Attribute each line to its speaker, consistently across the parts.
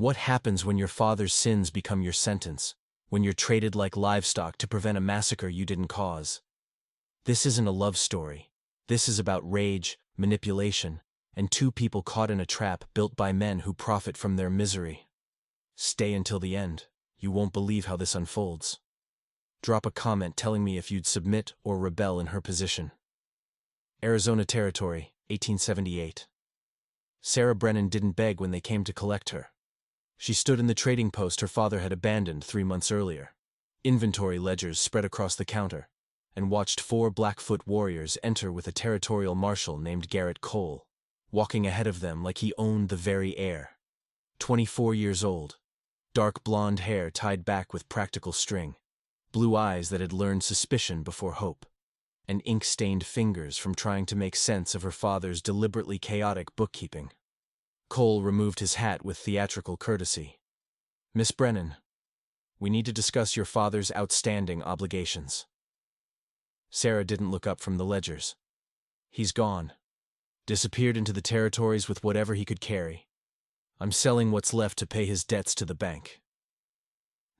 Speaker 1: What happens when your father's sins become your sentence, when you're traded like livestock to prevent a massacre you didn't cause? This isn't a love story. This is about rage, manipulation, and two people caught in a trap built by men who profit from their misery. Stay until the end. You won't believe how this unfolds. Drop a comment telling me if you'd submit or rebel in her position. Arizona Territory, 1878. Sarah Brennan didn't beg when they came to collect her. She stood in the trading post her father had abandoned 3 months earlier. Inventory ledgers spread across the counter, and watched 4 Blackfoot warriors enter with a territorial marshal named Garrett Cole, walking ahead of them like he owned the very air. 24 years old, dark blonde hair tied back with practical string, blue eyes that had learned suspicion before hope, and ink-stained fingers from trying to make sense of her father's deliberately chaotic bookkeeping. Cole removed his hat with theatrical courtesy. "Miss Brennan, we need to discuss your father's outstanding obligations." Sarah didn't look up from the ledgers. "He's gone. Disappeared into the territories with whatever he could carry. I'm selling what's left to pay his debts to the bank."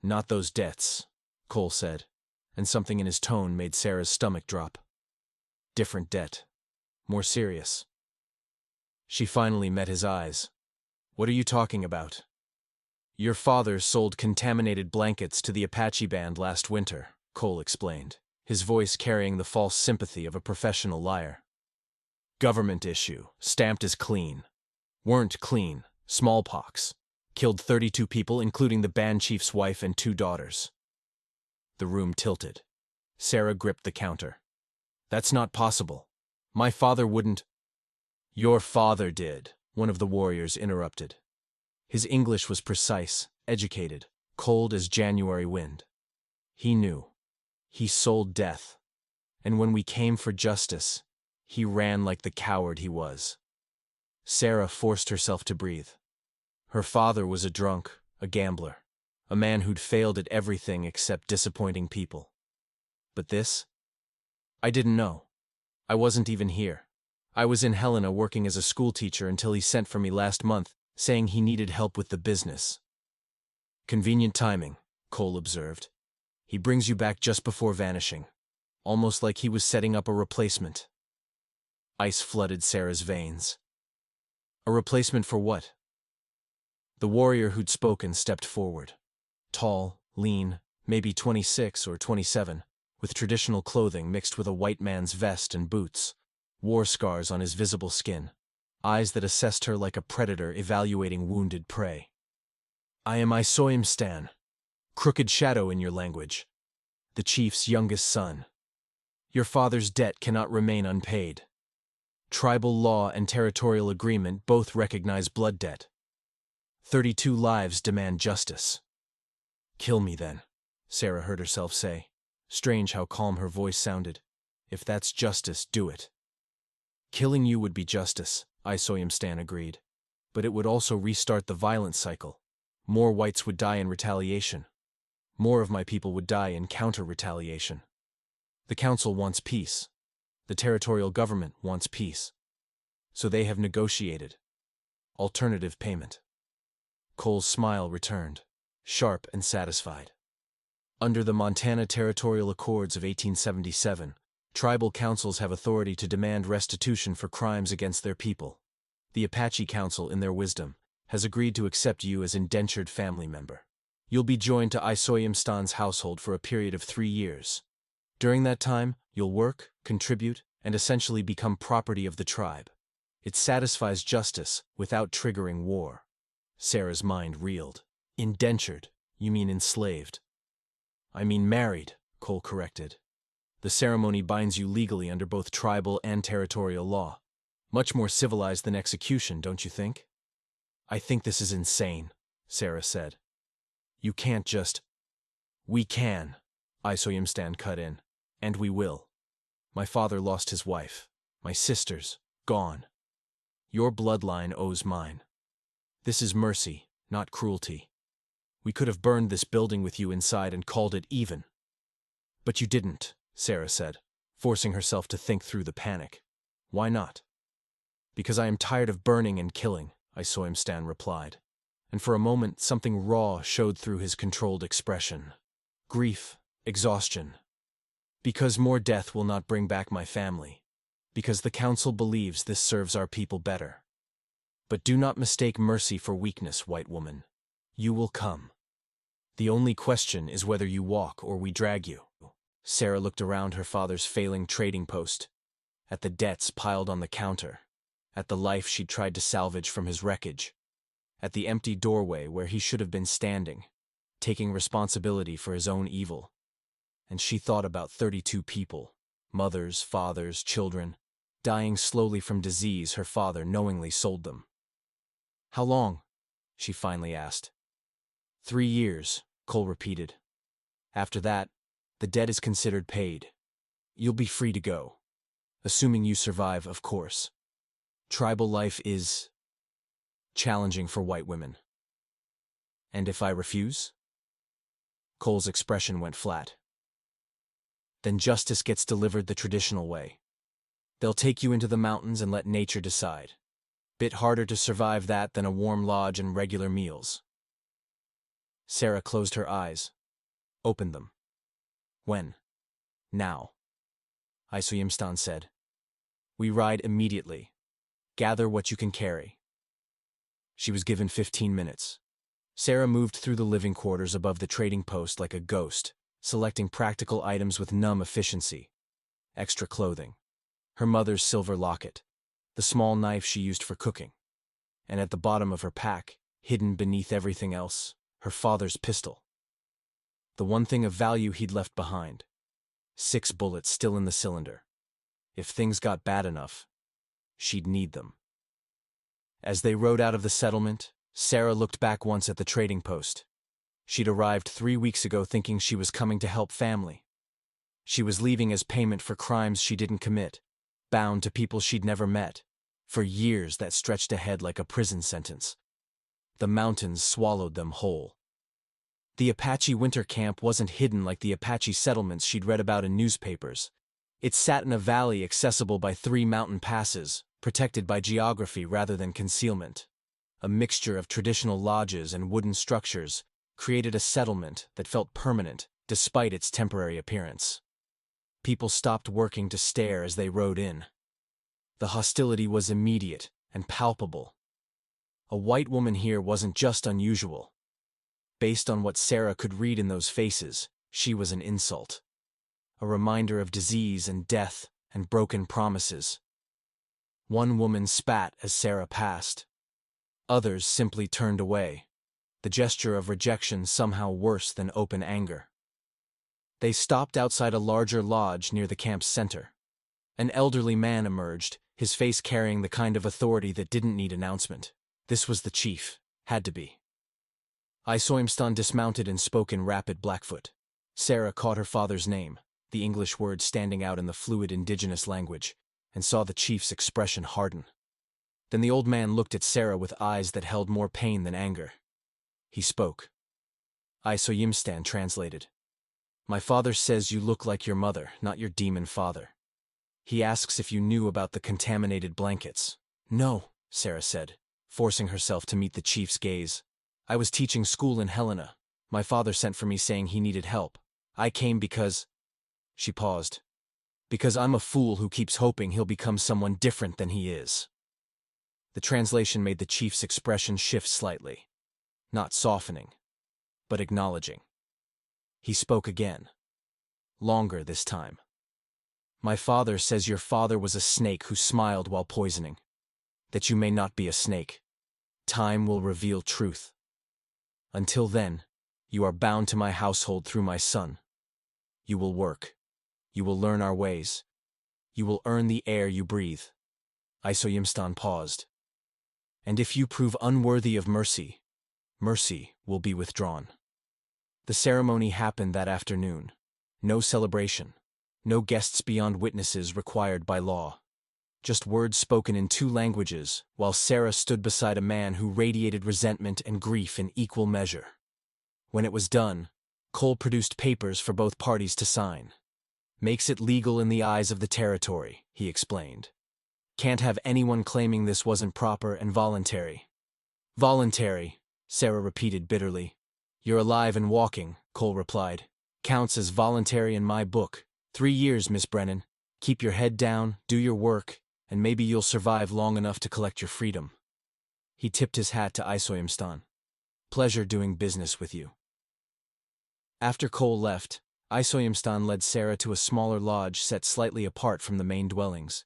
Speaker 1: "Not those debts," Cole said, and something in his tone made Sarah's stomach drop. "Different debt. More serious." She finally met his eyes. "What are you talking about?" "Your father sold contaminated blankets to the Apache band last winter," Cole explained, his voice carrying the false sympathy of a professional liar. "Government issue, stamped as clean. Weren't clean, smallpox. Killed 32 people, including the band chief's wife and 2 daughters. The room tilted. Sarah gripped the counter. "That's not possible. My father wouldn't—" "Your father did," one of the warriors interrupted. His English was precise, educated, cold as January wind. "He knew. He sold death. And when we came for justice, he ran like the coward he was." Sarah forced herself to breathe. Her father was a drunk, a gambler, a man who'd failed at everything except disappointing people. But this? "I didn't know. I wasn't even here. I was in Helena working as a schoolteacher until he sent for me last month, saying he needed help with the business." "Convenient timing," Cole observed. "He brings you back just before vanishing, almost like he was setting up a replacement." Ice flooded Sarah's veins. "A replacement for what?" The warrior who'd spoken stepped forward. Tall, lean, maybe 26 or 27, with traditional clothing mixed with a white man's vest and boots, war scars on his visible skin, eyes that assessed her like a predator evaluating wounded prey. "I am Isoim Stan, Crooked Shadow in your language, the chief's youngest son. Your father's debt cannot remain unpaid. Tribal law and territorial agreement both recognize blood debt. 32 lives demand justice." "Kill me then," Sarah heard herself say. Strange how calm her voice sounded. "If that's justice, do it." "Killing you would be justice," Isoim Stan agreed. "But it would also restart the violence cycle. More whites would die in retaliation. More of my people would die in counter-retaliation. The council wants peace. The territorial government wants peace. So they have negotiated. Alternative payment." Cole's smile returned, sharp and satisfied. Under the Montana Territorial Accords of 1877, tribal councils have authority to demand restitution for crimes against their people. The Apache Council, in their wisdom, has agreed to accept you as indentured family member. You'll be joined to Isoim Stan's household for a period of 3 years. During that time, you'll work, contribute, and essentially become property of the tribe. It satisfies justice without triggering war. Sarah's mind reeled. "Indentured? You mean enslaved?" "I mean married," Cole corrected. "The ceremony binds you legally under both tribal and territorial law. Much more civilized than execution, don't you think?" "I think this is insane," Sarah said. "You can't just—" "We can," Isoim Stan cut in. "And we will. My father lost his wife. My sisters, gone. Your bloodline owes mine. This is mercy, not cruelty. We could have burned this building with you inside and called it even." "But you didn't," Sarah said, forcing herself to think through the panic. "Why not?" "Because I am tired of burning and killing," Isoim Stan replied. and for a moment something raw showed through his controlled expression. Grief, exhaustion. Because more death will not bring back my family. Because the council believes this serves our people better. But do not mistake mercy for weakness, white woman. You will come. The only question is whether you walk or we drag you. Sarah looked around her father's failing trading post, at the debts piled on the counter, at the life she'd tried to salvage from his wreckage, at the empty doorway where he should have been standing, taking responsibility for his own evil. And she thought about 32 people, mothers, fathers, children, dying slowly from disease her father knowingly sold them. How long? She finally asked. 3 years, Cole repeated. After that, the debt is considered paid. You'll be free to go. Assuming you survive, of course. Tribal life is challenging for white women. And if I refuse? Cole's expression went flat. Then justice gets delivered the traditional way. They'll take you into the mountains and let nature decide. Bit harder to survive that than a warm lodge and regular meals. Sarah closed her eyes, opened them. When? Now. Isoyimstan said. We ride immediately. Gather what you can carry. She was given 15 minutes. Sarah moved through the living quarters above the trading post like a ghost, selecting practical items with numb efficiency. Extra clothing. Her mother's silver locket. The small knife she used for cooking. And at the bottom of her pack, hidden beneath everything else, her father's pistol. The one thing of value he'd left behind. 6 bullets still in the cylinder. If things got bad enough, she'd need them. As they rode out of the settlement, Sarah looked back once at the trading post. She'd arrived 3 weeks ago thinking she was coming to help family. She was leaving as payment for crimes she didn't commit, bound to people she'd never met, for years that stretched ahead like a prison sentence. The mountains swallowed them whole. The Apache winter camp wasn't hidden like the Apache settlements she'd read about in newspapers. It sat in a valley accessible by 3 mountain passes, protected by geography rather than concealment. A mixture of traditional lodges and wooden structures created a settlement that felt permanent despite its temporary appearance. People stopped working to stare as they rode in. The hostility was immediate and palpable. A white woman here wasn't just unusual. Based on what Sarah could read in those faces, she was an insult. A reminder of disease and death and broken promises. One woman spat as Sarah passed. Others simply turned away, the gesture of rejection somehow worse than open anger. They stopped outside a larger lodge near the camp's center. An elderly man emerged, his face carrying the kind of authority that didn't need announcement. This was the chief. Had to be. Isoyimstan dismounted and spoke in rapid Blackfoot. Sarah caught her father's name, the English word standing out in the fluid indigenous language, and saw the chief's expression harden. Then the old man looked at Sarah with eyes that held more pain than anger. He spoke. Isoyimstan translated. My father says you look like your mother, not your demon father. He asks if you knew about the contaminated blankets. No, Sarah said, forcing herself to meet the chief's gaze. I was teaching school in Helena. My father sent for me saying he needed help. I came because... She paused. Because I'm a fool who keeps hoping he'll become someone different than he is. The translation made the chief's expression shift slightly. Not softening, but acknowledging. He spoke again. Longer this time. My father says your father was a snake who smiled while poisoning. That you may not be a snake. Time will reveal truth. Until then, you are bound to my household through my son. You will work. You will learn our ways. You will earn the air you breathe. Isoyimstan paused. And if you prove unworthy of mercy, mercy will be withdrawn. The ceremony happened that afternoon. No celebration. No guests beyond witnesses required by law. Just words spoken in 2 languages, while Sarah stood beside a man who radiated resentment and grief in equal measure. When it was done, Cole produced papers for both parties to sign. Makes it legal in the eyes of the territory, he explained. Can't have anyone claiming this wasn't proper and voluntary. Voluntary, Sarah repeated bitterly. You're alive and walking, Cole replied. Counts as voluntary in my book. 3 years, Miss Brennan. Keep your head down, do your work, and maybe you'll survive long enough to collect your freedom. He tipped his hat to Isoyamstan. Pleasure doing business with you. After Cole left, Isoyamstan led Sarah to a smaller lodge set slightly apart from the main dwellings.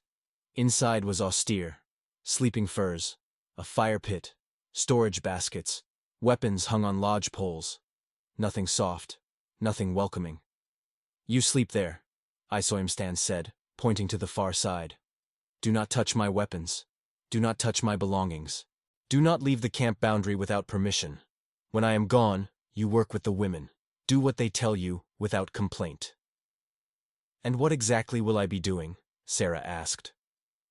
Speaker 1: Inside was austere. Sleeping furs, a fire pit, storage baskets, weapons hung on lodge poles. Nothing soft, nothing welcoming. You sleep there, Isoyamstan said, pointing to the far side. Do not touch my weapons. Do not touch my belongings. Do not leave the camp boundary without permission. When I am gone, you work with the women. Do what they tell you, without complaint. And what exactly will I be doing? Sarah asked.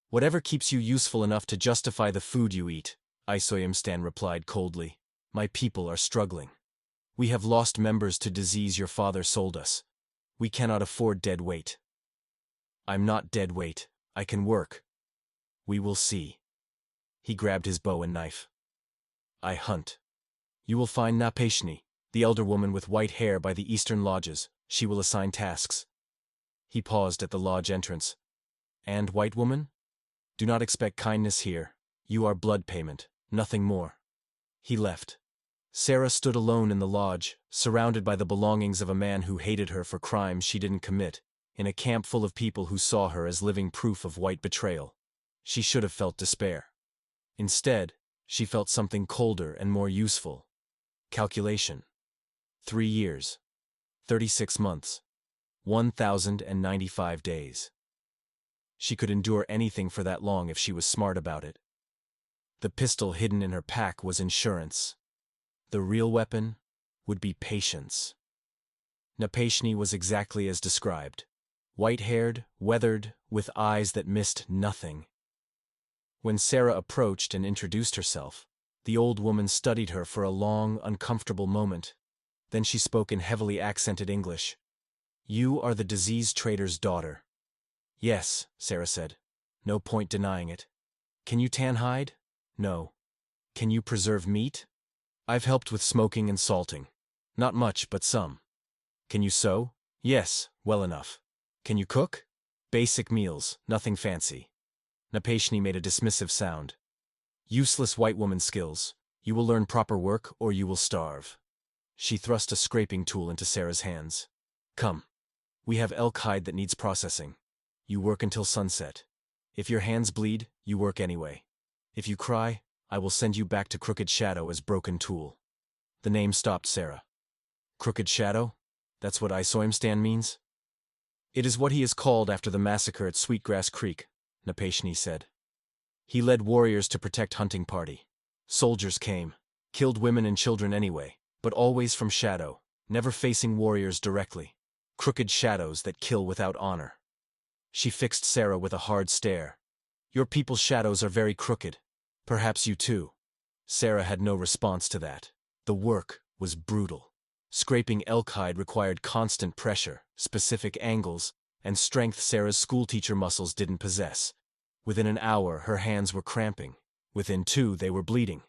Speaker 1: Whatever keeps you useful enough to justify the food you eat, Isoyamstan replied coldly. My people are struggling. We have lost members to disease your father sold us. We cannot afford dead weight. I'm not dead weight. I can work. We will see. He grabbed his bow and knife. I hunt. You will find Napashni, the elder woman with white hair by the eastern lodges. She will assign tasks. He paused at the lodge entrance. And white woman? Do not expect kindness here. You are blood payment, nothing more. He left. Sarah stood alone in the lodge, surrounded by the belongings of a man who hated her for crimes she didn't commit, in a camp full of people who saw her as living proof of white betrayal. She should have felt despair. Instead, she felt something colder and more useful. Calculation. 3 years. 36 months. 1,095 days. She could endure anything for that long if she was smart about it. The pistol hidden in her pack was insurance. The real weapon would be patience. Napashni was exactly as described. White-haired, weathered, with eyes that missed nothing. When Sarah approached and introduced herself, the old woman studied her for a long, uncomfortable moment. Then she spoke in heavily accented English. You are the disease trader's daughter. Yes, Sarah said. No point denying it. Can you tan hide? No. Can you preserve meat? I've helped with smoking and salting. Not much, but some. Can you sew? Yes, well enough. Can you cook? Basic meals, nothing fancy. Napashni made a dismissive sound. Useless white woman skills. You will learn proper work or you will starve. She thrust a scraping tool into Sarah's hands. Come. We have elk hide that needs processing. You work until sunset. If your hands bleed, you work anyway. If you cry, I will send you back to Crooked Shadow as broken tool. The name stopped Sarah. Crooked Shadow? That's what Isoyamstan means? It is what he is called after the massacre at Sweetgrass Creek, Napashni said. He led warriors to protect hunting party. Soldiers came, killed women and children anyway, but always from shadow, never facing warriors directly. Crooked shadows that kill without honor. She fixed Sarah with a hard stare. Your people's shadows are very crooked. Perhaps you too. Sarah had no response to that. The work was brutal. Scraping elk hide required constant pressure, specific angles, and strength Sarah's schoolteacher muscles didn't possess. Within an hour, her hands were cramping. Within 2, they were bleeding.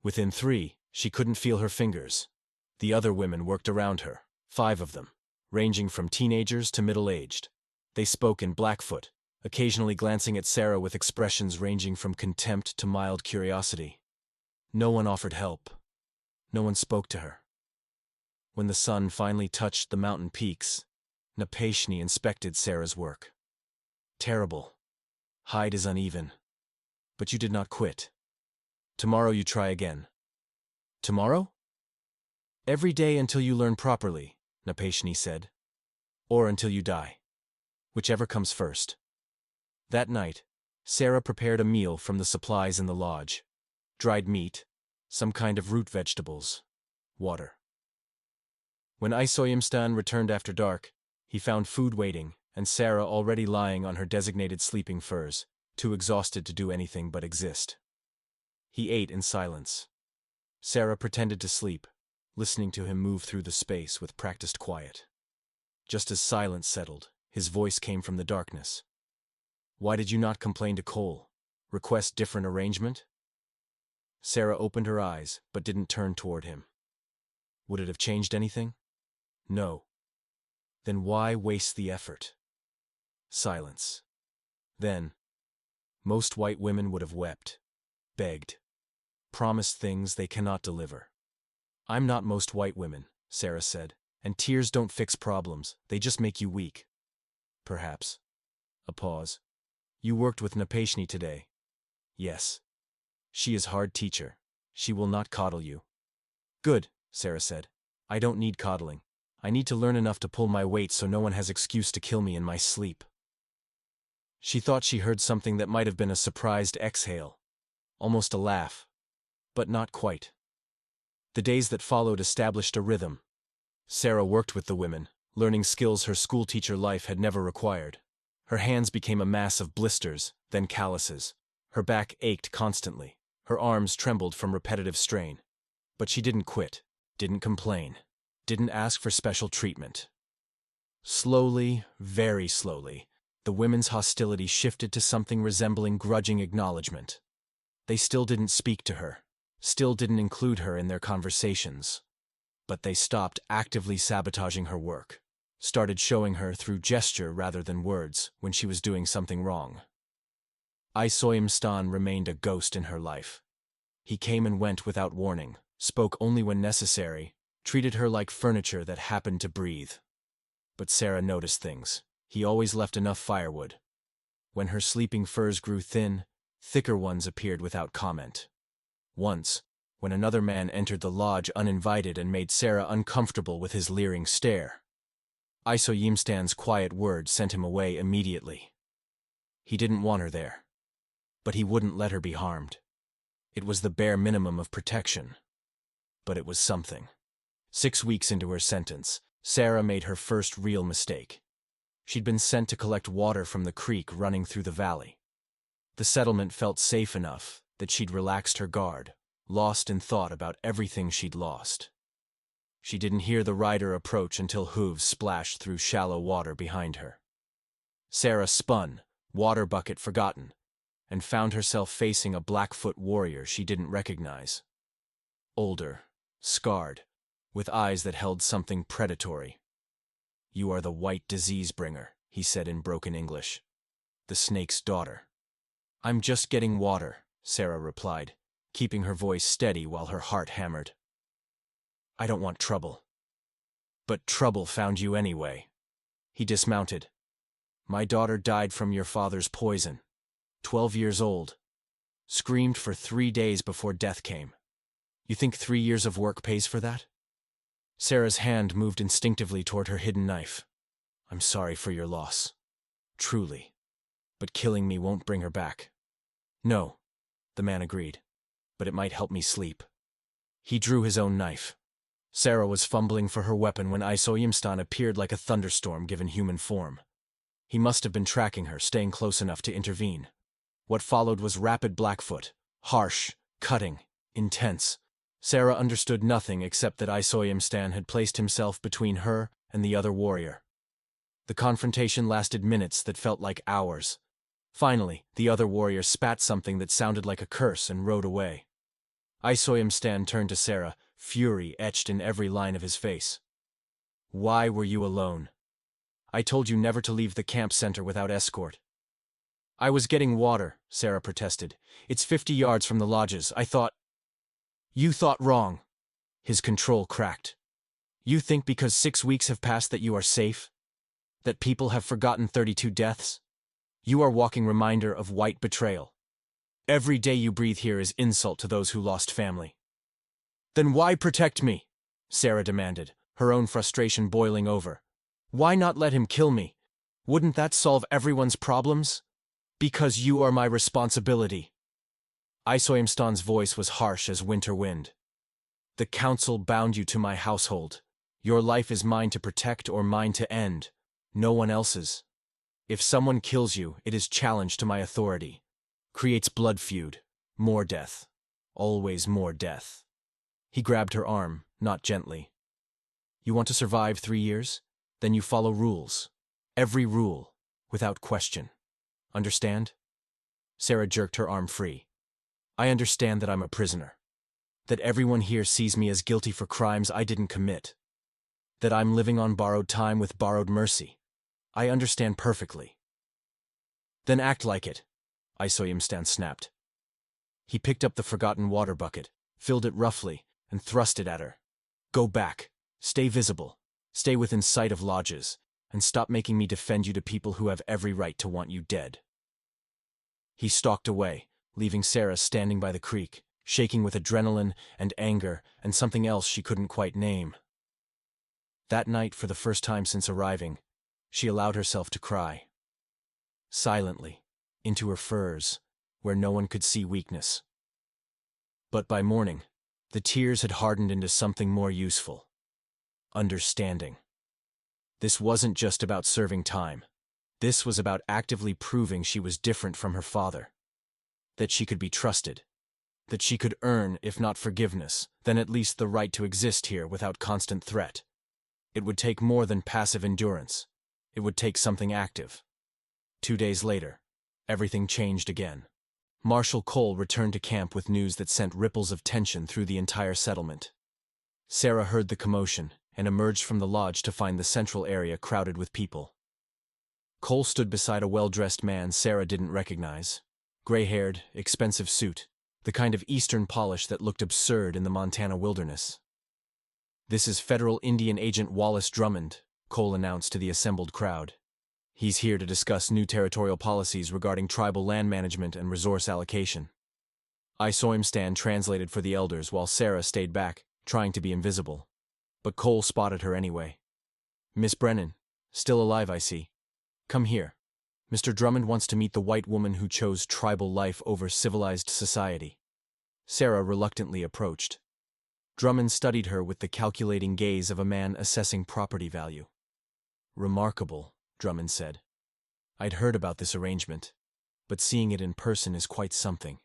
Speaker 1: Within 3, she couldn't feel her fingers. The other women worked around her, 5 of them, ranging from teenagers to middle-aged. They spoke in Blackfoot, occasionally glancing at Sarah with expressions ranging from contempt to mild curiosity. No one offered help. No one spoke to her. When the sun finally touched the mountain peaks, Napashni inspected Sarah's work. Terrible. Hide is uneven. But you did not quit. Tomorrow you try again. Tomorrow? Every day until you learn properly, Napashni said. Or until you die. Whichever comes first. That night, Sarah prepared a meal from the supplies in the lodge. Dried meat, some kind of root vegetables, water. When Isoyamstan returned after dark, he found food waiting, and Sarah already lying on her designated sleeping furs, too exhausted to do anything but exist. He ate in silence. Sarah pretended to sleep, listening to him move through the space with practiced quiet. Just as silence settled, his voice came from the darkness. Why did you not complain to Cole? Request different arrangement? Sarah opened her eyes, but didn't turn toward him. Would it have changed anything? No. Then why waste the effort? Silence. Then, most white women would have wept, begged, promised things they cannot deliver. I'm not most white women, Sarah said, and tears don't fix problems, they just make you weak. Perhaps. A pause. You worked with Apache today. Yes. She is hard teacher. She will not coddle you. Good, Sarah said. I don't need coddling. I need to learn enough to pull my weight so no one has excuse to kill me in my sleep. She thought she heard something that might have been a surprised exhale. Almost a laugh. But not quite. The days that followed established a rhythm. Sarah worked with the women, learning skills her schoolteacher life had never required. Her hands became a mass of blisters, then calluses. Her back ached constantly. Her arms trembled from repetitive strain. But she didn't quit, didn't complain, didn't ask for special treatment. Slowly, very slowly, the women's hostility shifted to something resembling grudging acknowledgement. They still didn't speak to her, still didn't include her in their conversations. But they stopped actively sabotaging her work, started showing her through gesture rather than words when she was doing something wrong. Stan remained a ghost in her life. He came and went without warning, spoke only when necessary, treated her like furniture that happened to breathe. But Sarah noticed things. He always left enough firewood. When her sleeping furs grew thin, thicker ones appeared without comment. Once, when another man entered the lodge uninvited and made Sarah uncomfortable with his leering stare, Stan's quiet words sent him away immediately. He didn't want her there. But he wouldn't let her be harmed. It was the bare minimum of protection. But it was something. 6 weeks into her sentence, Sarah made her first real mistake. She'd been sent to collect water from the creek running through the valley. The settlement felt safe enough that she'd relaxed her guard, lost in thought about everything she'd lost. She didn't hear the rider approach until hooves splashed through shallow water behind her. Sarah spun, water bucket forgotten, and found herself facing a Blackfoot warrior she didn't recognize. Older, scarred, with eyes that held something predatory. You are the white disease bringer, he said in broken English. The snake's daughter. I'm just getting water, Sarah replied, keeping her voice steady while her heart hammered. I don't want trouble. But trouble found you anyway. He dismounted. My daughter died from your father's poison. 12 years old. Screamed for 3 days before death came. You think 3 years of work pays for that? Sarah's hand moved instinctively toward her hidden knife. I'm sorry for your loss. Truly. But killing me won't bring her back. No, the man agreed. But it might help me sleep. He drew his own knife. Sarah was fumbling for her weapon when Stan appeared like a thunderstorm given human form. He must have been tracking her, staying close enough to intervene. What followed was rapid Blackfoot, harsh, cutting, intense. Sarah understood nothing except that Stan had placed himself between her and the other warrior. The confrontation lasted minutes that felt like hours. Finally, the other warrior spat something that sounded like a curse and rode away. Stan turned to Sarah, fury etched in every line of his face. Why were you alone? I told you never to leave the camp center without escort. I was getting water, Sarah protested. It's 50 yards from the lodges. I thought... You thought wrong. His control cracked. You think because 6 weeks have passed that you are safe? That people have forgotten 32 deaths? You are walking reminder of white betrayal. Every day you breathe here is insult to those who lost family. Then why protect me? Sarah demanded, her own frustration boiling over. Why not let him kill me? Wouldn't that solve everyone's problems? Because you are my responsibility. Stan's voice was harsh as winter wind. The council bound you to my household. Your life is mine to protect or mine to end. No one else's. If someone kills you, it is challenge to my authority. Creates blood feud. More death. Always more death. He grabbed her arm, not gently. You want to survive 3 years? Then you follow rules. Every rule, without question. Understand? Sarah jerked her arm free. I understand that I'm a prisoner. That everyone here sees me as guilty for crimes I didn't commit. That I'm living on borrowed time with borrowed mercy. I understand perfectly. Then act like it, Isoyimstan snapped. He picked up the forgotten water bucket, filled it roughly, and thrust it at her. Go back. Stay visible. Stay within sight of lodges, and stop making me defend you to people who have every right to want you dead. He stalked away, leaving Sarah standing by the creek, shaking with adrenaline and anger and something else she couldn't quite name. That night, for the first time since arriving, she allowed herself to cry. Silently, into her furs, where no one could see weakness. But by morning, the tears had hardened into something more useful. Understanding. This wasn't just about serving time. This was about actively proving she was different from her father. That she could be trusted. That she could earn, if not forgiveness, then at least the right to exist here without constant threat. It would take more than passive endurance. It would take something active. 2 days later, everything changed again. Marshal Cole returned to camp with news that sent ripples of tension through the entire settlement. Sarah heard the commotion and emerged from the lodge to find the central area crowded with people. Cole stood beside a well-dressed man Sarah didn't recognize. Gray-haired, expensive suit, the kind of Eastern polish that looked absurd in the Montana wilderness. "This is Federal Indian Agent Wallace Drummond," Cole announced to the assembled crowd. "He's here to discuss new territorial policies regarding tribal land management and resource allocation." Isoyimstan translated for the elders while Sarah stayed back, trying to be invisible. But Cole spotted her anyway. "Miss Brennan, still alive I see. Come here. Mr. Drummond wants to meet the white woman who chose tribal life over civilized society." Sarah reluctantly approached. Drummond studied her with the calculating gaze of a man assessing property value. "Remarkable," Drummond said. "I'd heard about this arrangement, but seeing it in person is quite something.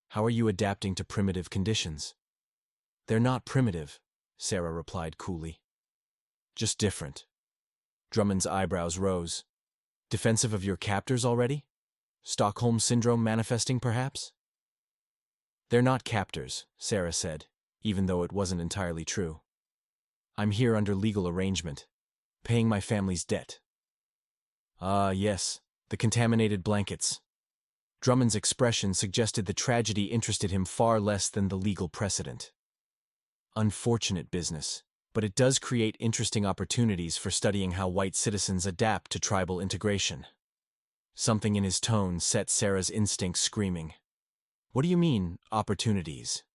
Speaker 1: How are you adapting to primitive conditions?" "They're not primitive," Sarah replied coolly. "Just different." Drummond's eyebrows rose. "Defensive of your captors already? Stockholm Syndrome manifesting, perhaps?" "They're not captors," Sarah said, even though it wasn't entirely true. "I'm here under legal arrangement, paying my family's debt." "Ah, yes, the contaminated blankets." Drummond's expression suggested the tragedy interested him far less than the legal precedent. "Unfortunate business, but it does create interesting opportunities for studying how white citizens adapt to tribal integration." Something in his tone set Sarah's instincts screaming. "What do you mean, opportunities?"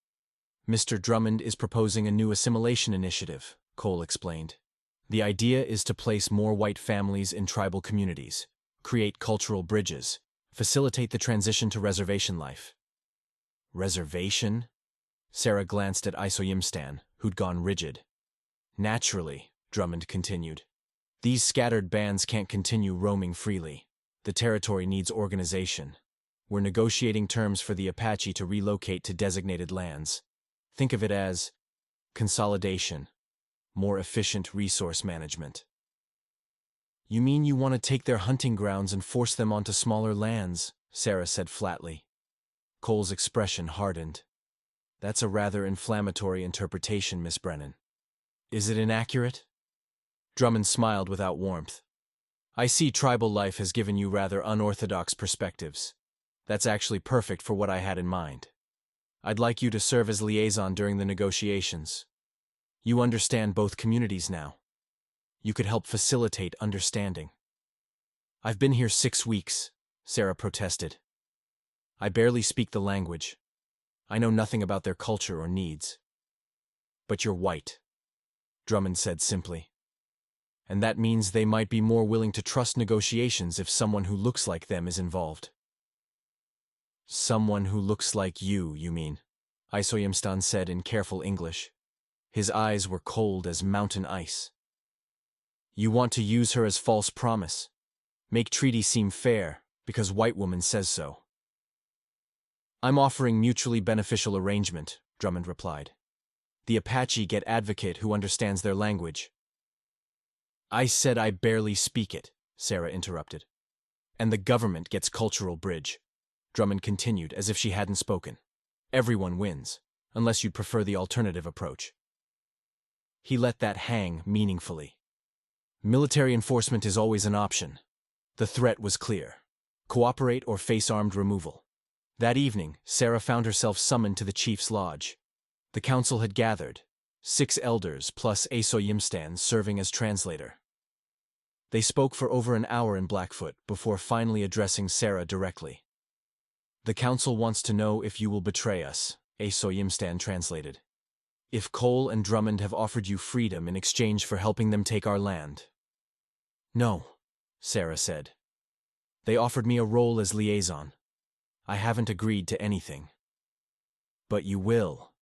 Speaker 1: "Mr. Drummond is proposing a new assimilation initiative," Cole explained. "The idea is to place more white families in tribal communities, create cultural bridges, facilitate the transition to reservation life." "Reservation?" Sarah glanced at Isoyimstan, who'd gone rigid. "Naturally," Drummond continued. "These scattered bands can't continue roaming freely. The territory needs organization. We're negotiating terms for the Apache to relocate to designated lands. Think of it as consolidation, more efficient resource management." "You mean you want to take their hunting grounds and force them onto smaller lands?" Sarah said flatly. Cole's expression hardened. "That's a rather inflammatory interpretation, Miss Brennan." "Is it inaccurate?" Drummond smiled without warmth. "I see tribal life has given you rather unorthodox perspectives. That's actually perfect for what I had in mind. I'd like you to serve as liaison during the negotiations. You understand both communities now. You could help facilitate understanding." "I've been here 6 weeks," Sarah protested. "I barely speak the language. I know nothing about their culture or needs." "But you're white," Drummond said simply. "And that means they might be more willing to trust negotiations if someone who looks like them is involved." "Someone who looks like you mean," Isoyimstan said in careful English. His eyes were cold as mountain ice. "You want to use her as false promise. Make treaty seem fair, because white woman says so." "I'm offering mutually beneficial arrangement," Drummond replied. "The Apache get advocate who understands their language." "I said I barely speak it," Sarah interrupted. "And the government gets cultural bridge," Drummond continued as if she hadn't spoken. "Everyone wins. unless you'd prefer the alternative approach. He let that hang meaningfully. Military enforcement is always an option. The threat was clear. Cooperate or face armed removal. That evening, Sarah found herself summoned to the chief's lodge. The council had gathered, 6 elders plus Asoyimstan serving as translator. They spoke for over an hour in Blackfoot before finally addressing Sarah directly. The council wants to know if you will betray us, Asoyimstan translated. If Cole and Drummond have offered you freedom in exchange for helping them take our land. No, Sarah said. They offered me a role as liaison. I haven't agreed to anything. But you will,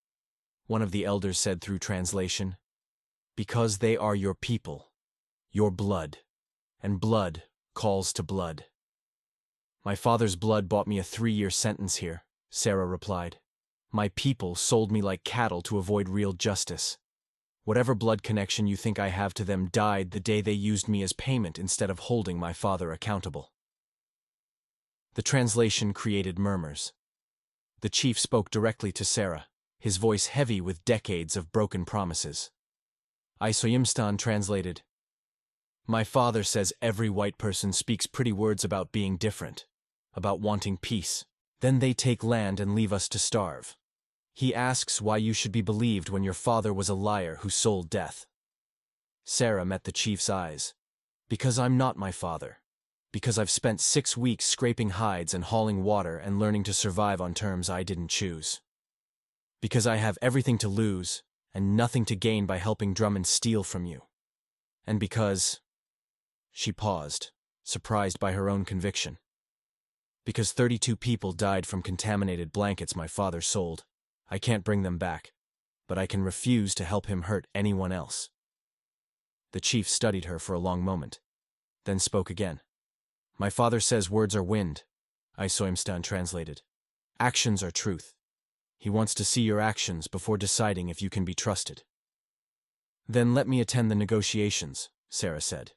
Speaker 1: one of the elders said through translation. Because they are your people, your blood, and blood calls to blood. My father's blood bought me a 3-year sentence here, Sarah replied. My people sold me like cattle to avoid real justice. Whatever blood connection you think I have to them died the day they used me as payment instead of holding my father accountable. The translation created murmurs. The chief spoke directly to Sarah, his voice heavy with decades of broken promises. Isoyimstan translated. My father says every white person speaks pretty words about being different, about wanting peace. Then they take land and leave us to starve. He asks why you should be believed when your father was a liar who sold death. Sarah met the chief's eyes. Because I'm not my father. Because I've spent 6 weeks scraping hides and hauling water and learning to survive on terms I didn't choose. Because I have everything to lose and nothing to gain by helping Drummond steal from you. And because... She paused, surprised by her own conviction. Because 32 people died from contaminated blankets my father sold. I can't bring them back, but I can refuse to help him hurt anyone else. The chief studied her for a long moment, then spoke again. My father says words are wind, Isoyimstan translated. Actions are truth. He wants to see your actions before deciding if you can be trusted. Then let me attend the negotiations, Sarah said.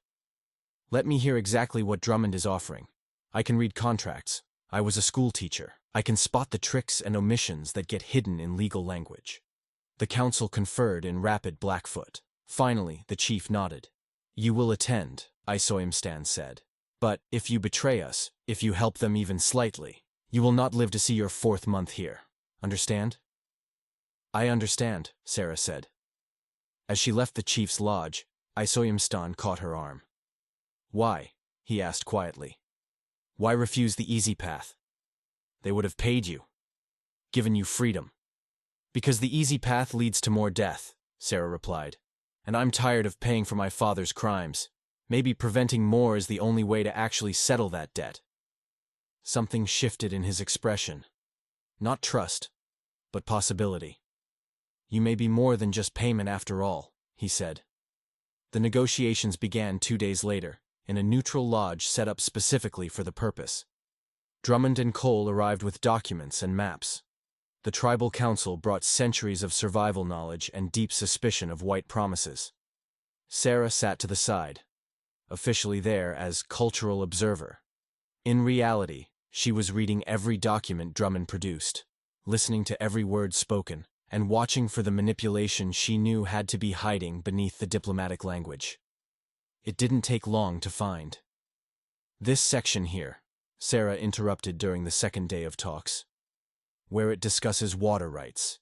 Speaker 1: Let me hear exactly what Drummond is offering. I can read contracts. I was a school teacher. I can spot the tricks and omissions that get hidden in legal language. The council conferred in rapid Blackfoot. Finally, the chief nodded. You will attend, Isoyimstan said. But if you betray us, if you help them even slightly, you will not live to see your 4th month here. Understand? I understand, Sarah said. As she left the chief's lodge, Isoyimstan caught her arm. Why? He asked quietly. Why refuse the easy path? They would have paid you, given you freedom. Because the easy path leads to more death, Sarah replied. And I'm tired of paying for my father's crimes. Maybe preventing more is the only way to actually settle that debt. Something shifted in his expression. Not trust, but possibility. You may be more than just payment after all, he said. The negotiations began 2 days later, in a neutral lodge set up specifically for the purpose. Drummond and Cole arrived with documents and maps. The tribal council brought centuries of survival knowledge and deep suspicion of white promises. Sarah sat to the side, officially there as cultural observer. In reality, she was reading every document Drummond produced, listening to every word spoken, and watching for the manipulation she knew had to be hiding beneath the diplomatic language. It didn't take long to find. This section here, Sarah interrupted during the 2nd day of talks, where it discusses water rights.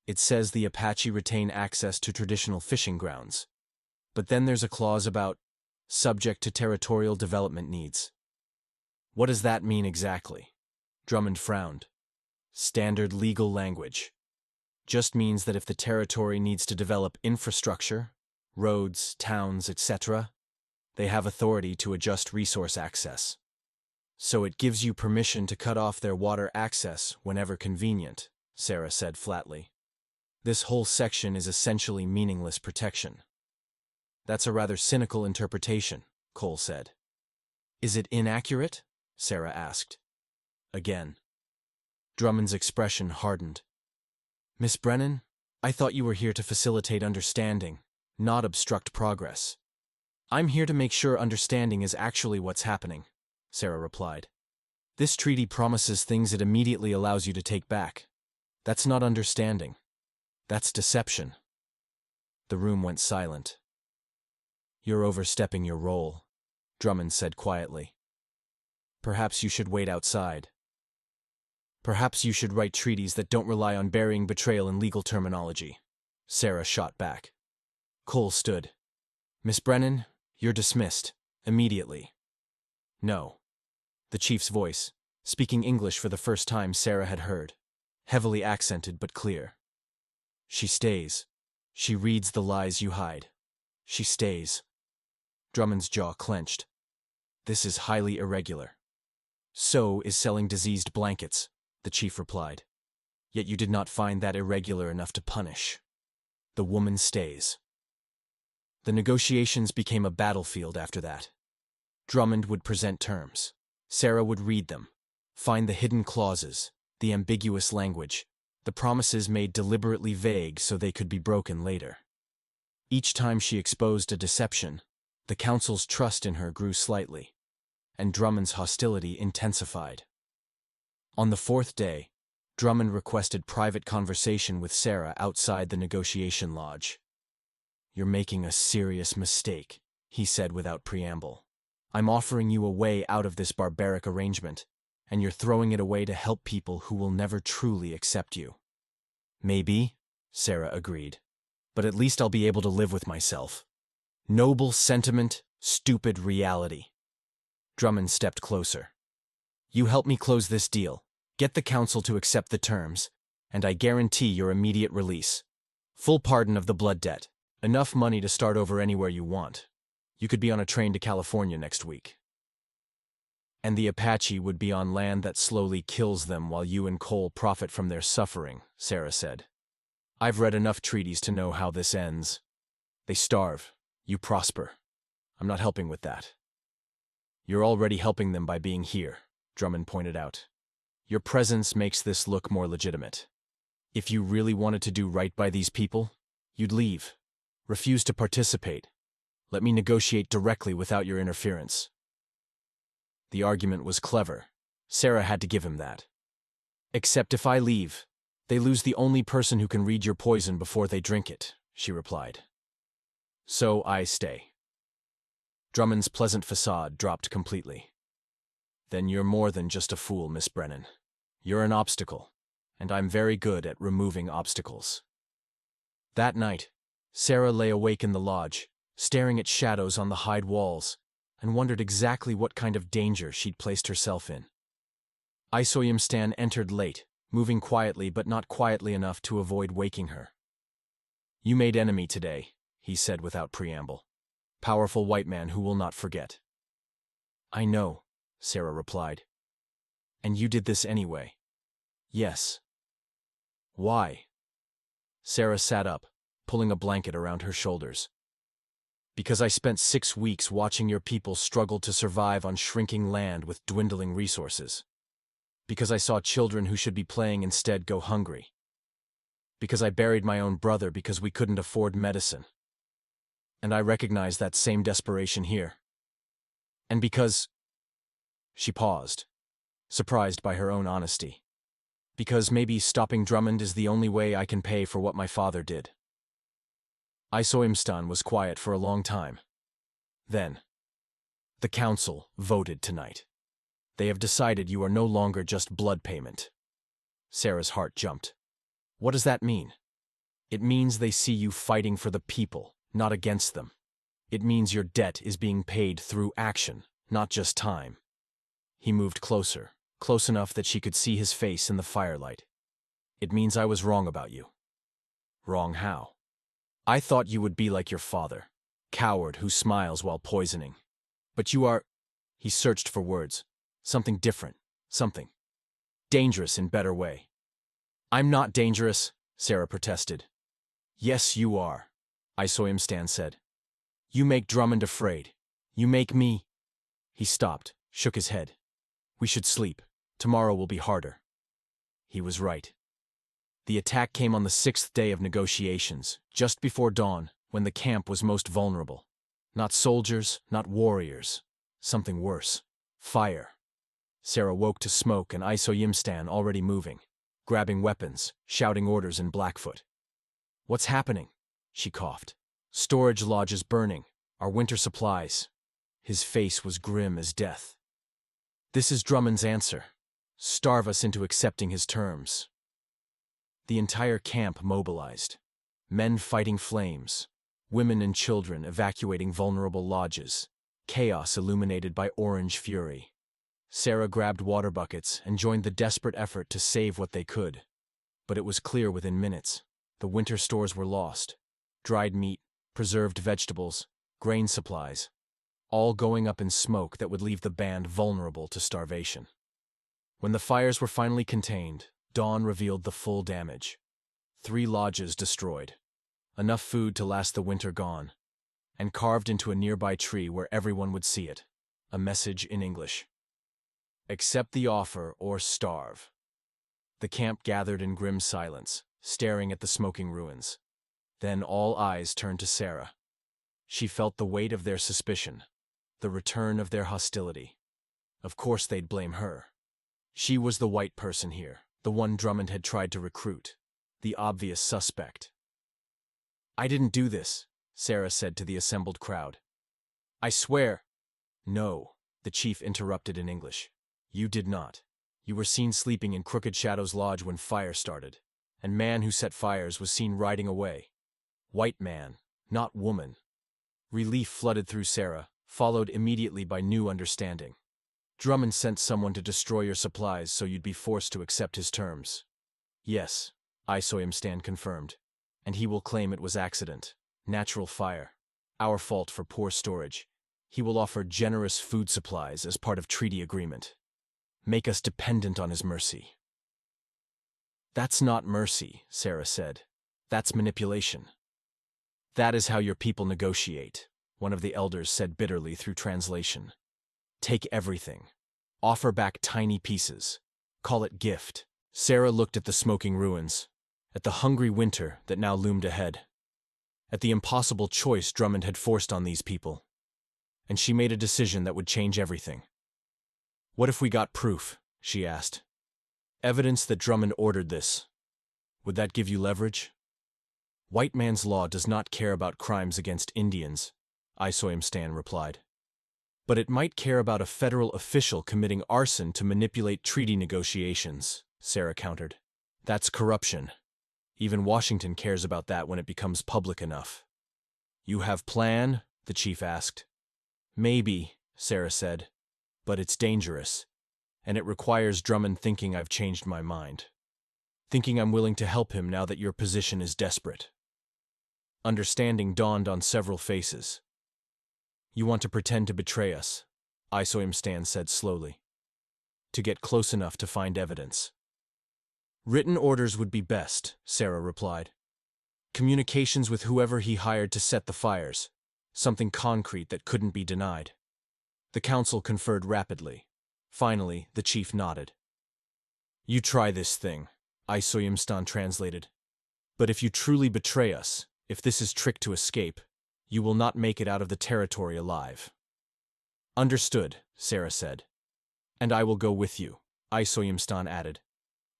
Speaker 1: It says the Apache retain access to traditional fishing grounds. But then there's a clause about subject to territorial development needs. What does that mean exactly? Drummond frowned. Standard legal language. Just means that if the territory needs to develop infrastructure, roads, towns, etc., they have authority to adjust resource access. So it gives you permission to cut off their water access whenever convenient, Sarah said flatly. This whole section is essentially meaningless protection. That's a rather cynical interpretation, Cole said. Is it inaccurate? Sarah asked. Again. Drummond's expression hardened. Miss Brennan, I thought you were here to facilitate understanding, not obstruct progress. I'm here to make sure understanding is actually what's happening, Sarah replied. This treaty promises things it immediately allows you to take back. That's not understanding. That's deception. The room went silent. You're overstepping your role, Drummond said quietly. Perhaps you should wait outside. Perhaps you should write treaties that don't rely on burying betrayal in legal terminology, Sarah shot back. Cole stood. Miss Brennan, you're dismissed. Immediately. No. The chief's voice, speaking English for the first time Sarah had heard, heavily accented but clear. She stays. She reads the lies you hide. She stays. Drummond's jaw clenched. This is highly irregular. So is selling diseased blankets, the chief replied. Yet you did not find that irregular enough to punish. The woman stays. The negotiations became a battlefield after that. Drummond would present terms. Sarah would read them, find the hidden clauses, the ambiguous language, the promises made deliberately vague so they could be broken later. Each time she exposed a deception, the council's trust in her grew slightly, and Drummond's hostility intensified. On the fourth day, Drummond requested private conversation with Sarah outside the negotiation lodge. You're making a serious mistake, he said without preamble. I'm offering you a way out of this barbaric arrangement, and you're throwing it away to help people who will never truly accept you. Maybe, Sarah agreed, but at least I'll be able to live with myself. Noble sentiment, stupid reality. Drummond stepped closer. You help me close this deal, get the council to accept the terms, and I guarantee your immediate release. Full pardon of the blood debt, enough money to start over anywhere you want. You could be on a train to California next week. And the Apache would be on land that slowly kills them while you and Cole profit from their suffering, Sarah said. I've read enough treaties to know how this ends. They starve. You prosper. I'm not helping with that. You're already helping them by being here, Drummond pointed out. Your presence makes this look more legitimate. If you really wanted to do right by these people, you'd leave. Refuse to participate. Let me negotiate directly without your interference. The argument was clever. Sarah had to give him that. Except if I leave, they lose the only person who can read your poison before they drink it, she replied. So I stay. Drummond's pleasant facade dropped completely. Then you're more than just a fool, Miss Brennan. You're an obstacle, and I'm very good at removing obstacles. That night, Sarah lay awake in the lodge, staring at shadows on the hide walls, and wondered exactly what kind of danger she'd placed herself in. Isoyamstan entered late, moving quietly but not quietly enough to avoid waking her. You made enemy today, he said without preamble. Powerful white man who will not forget. I know, Sarah replied. And you did this anyway. Yes. Why? Sarah sat up, pulling a blanket around her shoulders. Because I spent 6 weeks watching your people struggle to survive on shrinking land with dwindling resources. Because I saw children who should be playing instead go hungry. Because I buried my own brother because we couldn't afford medicine. And I recognize that same desperation here. And because... She paused, surprised by her own honesty. Because maybe stopping Drummond is the only way I can pay for what my father did. Isoimstan was quiet for a long time. Then, the council voted tonight. They have decided you are no longer just blood payment. Sarah's heart jumped. What does that mean? It means they see you fighting for the people, not against them. It means your debt is being paid through action, not just time. He moved closer, close enough that she could see his face in the firelight. It means I was wrong about you. Wrong how? I thought you would be like your father, coward who smiles while poisoning. But you are... He searched for words. Something different. Something dangerous in better way. I'm not dangerous, Sarah protested. Yes, you are, Isoyamstan said. You make Drummond afraid. You make me... He stopped, shook his head. We should sleep. Tomorrow will be harder. He was right. The attack came on the 6th day of negotiations, just before dawn, when the camp was most vulnerable. Not soldiers, not warriors. Something worse. Fire. Sarah woke to smoke and Isoyamstan already moving, grabbing weapons, shouting orders in Blackfoot. What's happening? She coughed. Storage lodges burning. Our winter supplies. His face was grim as death. This is Drummond's answer. Starve us into accepting his terms. The entire camp mobilized. Men fighting flames. Women and children evacuating vulnerable lodges. Chaos illuminated by orange fury. Sarah grabbed water buckets and joined the desperate effort to save what they could. But it was clear within minutes. The winter stores were lost. Dried meat, preserved vegetables, grain supplies, all going up in smoke that would leave the band vulnerable to starvation. When the fires were finally contained, dawn revealed the full damage. 3 lodges destroyed. Enough food to last the winter gone. And carved into a nearby tree where everyone would see it. A message in English. Accept the offer or starve. The camp gathered in grim silence, staring at the smoking ruins. Then all eyes turned to Sarah. She felt the weight of their suspicion, the return of their hostility. Of course they'd blame her. She was the white person here, the one Drummond had tried to recruit, the obvious suspect. I didn't do this, Sarah said to the assembled crowd. I swear. No, the chief interrupted in English. You did not. You were seen sleeping in Crooked Shadow's lodge when fire started, and man who set fires was seen riding away. White man, not woman. Relief flooded through Sarah, followed immediately by new understanding. Drummond sent someone to destroy your supplies so you'd be forced to accept his terms. Yes, I saw him stand confirmed. And he will claim it was accident, natural fire, our fault for poor storage. He will offer generous food supplies as part of treaty agreement. Make us dependent on his mercy. That's not mercy, Sarah said. That's manipulation. That is how your people negotiate, one of the elders said bitterly through translation. Take everything. Offer back tiny pieces. Call it gift. Sarah looked at the smoking ruins, at the hungry winter that now loomed ahead, at the impossible choice Drummond had forced on these people. And she made a decision that would change everything. What if we got proof? She asked. Evidence that Drummond ordered this. Would that give you leverage? White man's law does not care about crimes against Indians, Isoim Stan replied. But it might care about a federal official committing arson to manipulate treaty negotiations, Sarah countered. That's corruption. Even Washington cares about that when it becomes public enough. You have plan? The chief asked. Maybe, Sarah said, but it's dangerous, and it requires Drummond thinking I've changed my mind. Thinking I'm willing to help him now that your position is desperate. Understanding dawned on several faces. You want to pretend to betray us, Isoim Stan said slowly. To get close enough to find evidence. Written orders would be best, Sarah replied. Communications with whoever he hired to set the fires. Something concrete that couldn't be denied. The council conferred rapidly. Finally, the chief nodded. You try this thing, Isoim Stan translated. But if you truly betray us, if this is trick to escape, you will not make it out of the territory alive. Understood, Sarah said. And I will go with you, Isoim Stan added.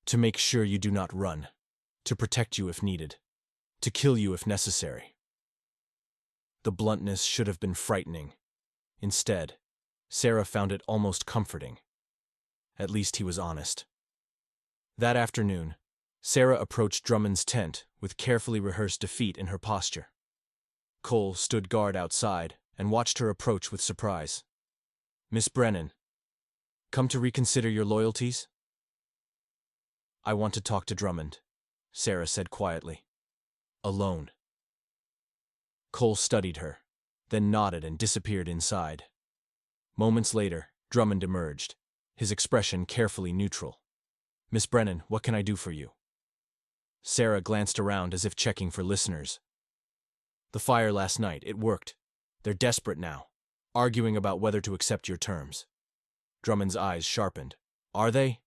Speaker 1: To make sure you do not run. To protect you if needed. To kill you if necessary. The bluntness should have been frightening. Instead, Sarah found it almost comforting. At least he was honest. That afternoon, Sarah approached Drummond's tent with carefully rehearsed defeat in her posture. Cole stood guard outside and watched her approach with surprise. Miss Brennan, come to reconsider your loyalties? I want to talk to Drummond, Sarah said quietly. Alone. Cole studied her, then nodded and disappeared inside. Moments later, Drummond emerged, his expression carefully neutral. Miss Brennan, what can I do for you? Sarah glanced around as if checking for listeners. The fire last night, it worked. They're desperate now, arguing about whether to accept your terms. Drummond's eyes sharpened. Are they?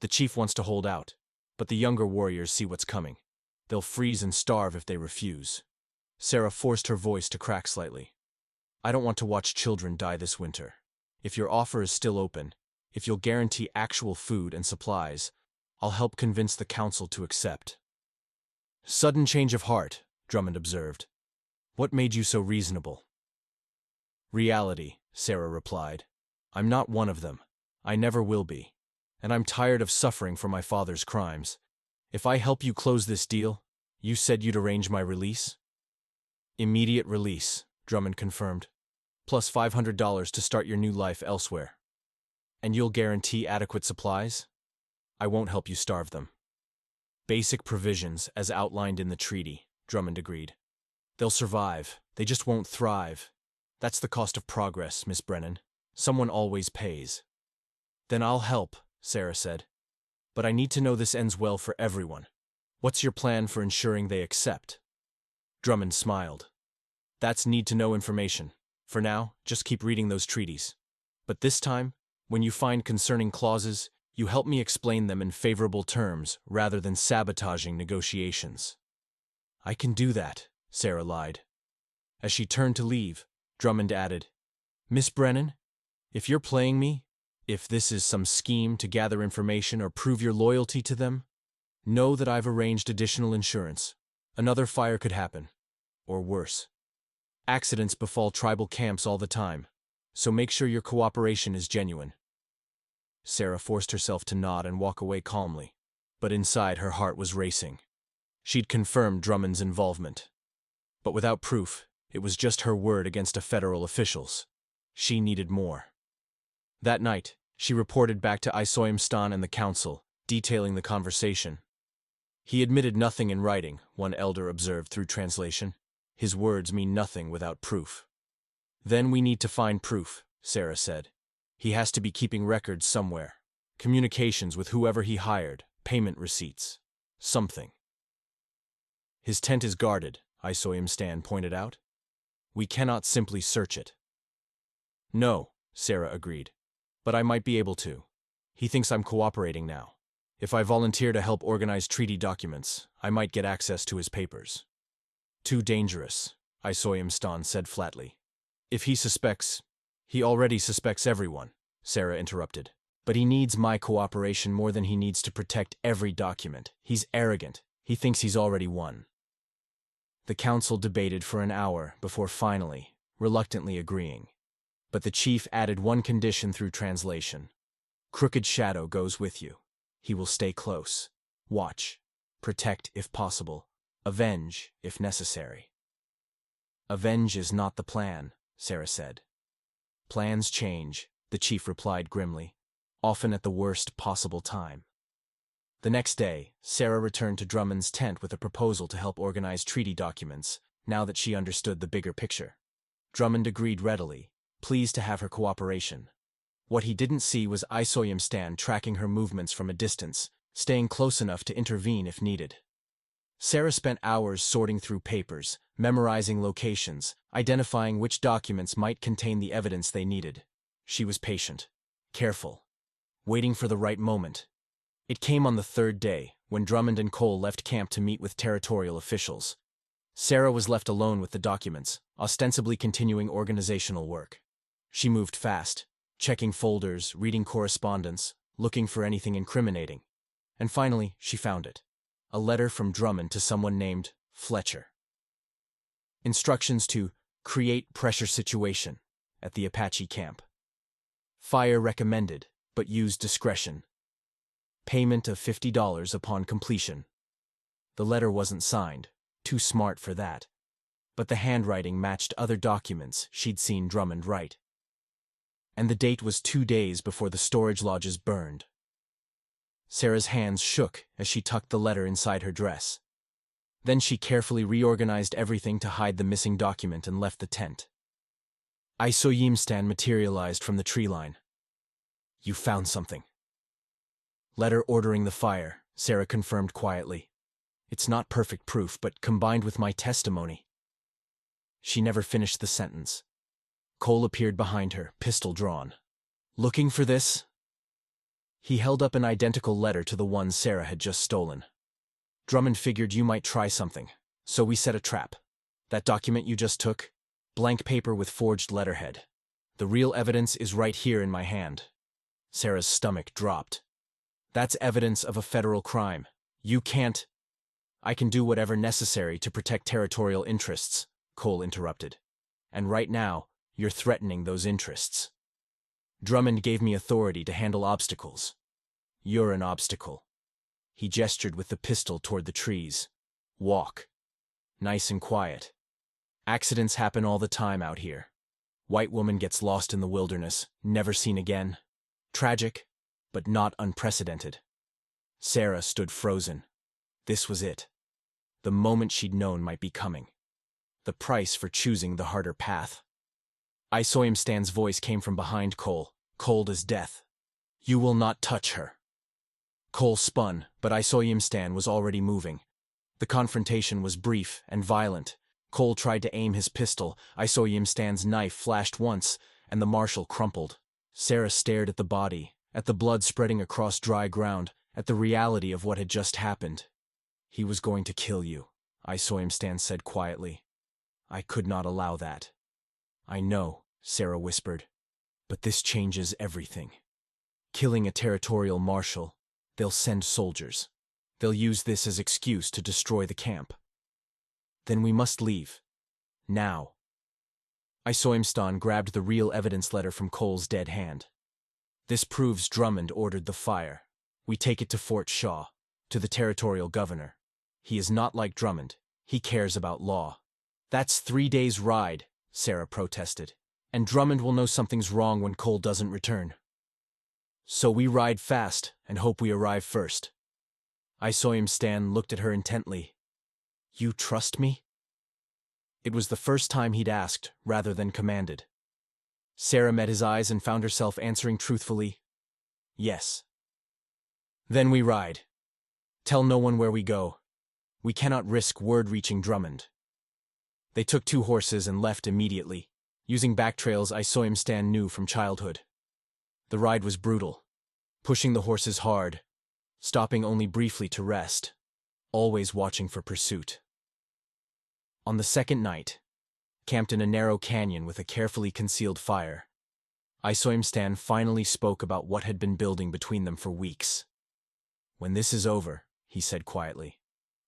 Speaker 1: The chief wants to hold out, but the younger warriors see what's coming. They'll freeze and starve if they refuse. Sarah forced her voice to crack slightly. I don't want to watch children die this winter. If your offer is still open, if you'll guarantee actual food and supplies, I'll help convince the council to accept. Sudden change of heart, Drummond observed. What made you so reasonable? Reality, Sarah replied. I'm not one of them. I never will be. And I'm tired of suffering for my father's crimes. If I help you close this deal, you said you'd arrange my release? Immediate release, Drummond confirmed. Plus $500 to start your new life elsewhere. And you'll guarantee adequate supplies? I won't help you starve them. Basic provisions, as outlined in the treaty, Drummond agreed. They'll survive. They just won't thrive. That's the cost of progress, Miss Brennan. Someone always pays. Then I'll help, Sarah said. But I need to know this ends well for everyone. What's your plan for ensuring they accept? Drummond smiled. That's need-to-know information. For now, just keep reading those treaties. But this time, when you find concerning clauses, you help me explain them in favorable terms rather than sabotaging negotiations. I can do that, Sarah lied. As she turned to leave, Drummond added, Miss Brennan, if you're playing me, if this is some scheme to gather information or prove your loyalty to them, know that I've arranged additional insurance. Another fire could happen. Or worse. Accidents befall tribal camps all the time, so make sure your cooperation is genuine. Sarah forced herself to nod and walk away calmly, but inside her heart was racing. She'd confirmed Drummond's involvement. But without proof, it was just her word against a federal official's. She needed more. That night, she reported back to Isoyamstan and the council, detailing the conversation. He admitted nothing in writing, one elder observed through translation. His words mean nothing without proof. Then we need to find proof, Sarah said. He has to be keeping records somewhere. Communications with whoever he hired, payment receipts. Something. His tent is guarded, Isoyamstan pointed out. We cannot simply search it. No, Sarah agreed. But I might be able to. He thinks I'm cooperating now. If I volunteer to help organize treaty documents, I might get access to his papers. Too dangerous, Isoyamstan said flatly. If he suspects, he already suspects everyone, Sarah interrupted. But he needs my cooperation more than he needs to protect every document. He's arrogant. He thinks he's already won. The council debated for an hour before finally, reluctantly agreeing. But the chief added one condition through translation. Crooked Shadow goes with you. He will stay close. Watch. Protect if possible. Avenge if necessary. Avenge is not the plan, Sarah said. Plans change, the chief replied grimly, often at the worst possible time. The next day, Sarah returned to Drummond's tent with a proposal to help organize treaty documents, now that she understood the bigger picture. Drummond agreed readily, pleased to have her cooperation. What he didn't see was Isoyamstan tracking her movements from a distance, staying close enough to intervene if needed. Sarah spent hours sorting through papers, memorizing locations, identifying which documents might contain the evidence they needed. She was patient, careful, waiting for the right moment. It came on the third day, when Drummond and Cole left camp to meet with territorial officials. Sarah was left alone with the documents, ostensibly continuing organizational work. She moved fast, checking folders, reading correspondence, looking for anything incriminating. And finally, she found it. A letter from Drummond to someone named Fletcher. Instructions to create pressure situation at the Apache camp. Fire recommended, but use discretion. Payment of $50 upon completion. The letter wasn't signed, too smart for that. But the handwriting matched other documents she'd seen Drummond write. And the date was 2 days before the storage lodges burned. Sarah's hands shook as she tucked the letter inside her dress. Then she carefully reorganized everything to hide the missing document and left the tent. Isoyamstan materialized from the tree line. You found something. Letter ordering the fire, Sarah confirmed quietly. It's not perfect proof, but combined with my testimony. She never finished the sentence. Cole appeared behind her, pistol drawn. Looking for this? He held up an identical letter to the one Sarah had just stolen. Drummond figured you might try something, so we set a trap. That document you just took? Blank paper with forged letterhead. The real evidence is right here in my hand. Sarah's stomach dropped. That's evidence of a federal crime. You can't... I can do whatever necessary to protect territorial interests, Cole interrupted. And right now, you're threatening those interests. Drummond gave me authority to handle obstacles. You're an obstacle. He gestured with the pistol toward the trees. Walk. Nice and quiet. Accidents happen all the time out here. White woman gets lost in the wilderness, never seen again. Tragic, but not unprecedented. Sarah stood frozen. This was it. The moment she'd known might be coming. The price for choosing the harder path. Isoyamstan's voice came from behind Cole, cold as death. You will not touch her. Cole spun, but Isoyamstan was already moving. The confrontation was brief and violent. Cole tried to aim his pistol. Isoyamstan's knife flashed once, and the marshal crumpled. Sarah stared at the body, at the blood spreading across dry ground, at the reality of what had just happened. He was going to kill you, Isoyamstan said quietly. I could not allow that. I know, Sarah whispered, but this changes everything. Killing a territorial marshal, they'll send soldiers. They'll use this as excuse to destroy the camp. Then we must leave. Now. Isoyamstan grabbed the real evidence letter from Cole's dead hand. This proves Drummond ordered the fire. We take it to Fort Shaw, to the territorial governor. He is not like Drummond. He cares about law. That's 3 days' ride, Sarah protested. And Drummond will know something's wrong when Cole doesn't return. So we ride fast and hope we arrive first. Isoyamstan looked at her intently. You trust me? It was the first time he'd asked, rather than commanded. Sarah met his eyes and found herself answering truthfully, yes. Then we ride. Tell no one where we go. We cannot risk word reaching Drummond. They took 2 horses and left immediately, using backtrails Isoyamstan knew from childhood. The ride was brutal, pushing the horses hard, stopping only briefly to rest, always watching for pursuit. On the second night, camped in a narrow canyon with a carefully concealed fire, Isoyamstan finally spoke about what had been building between them for weeks. When this is over, he said quietly,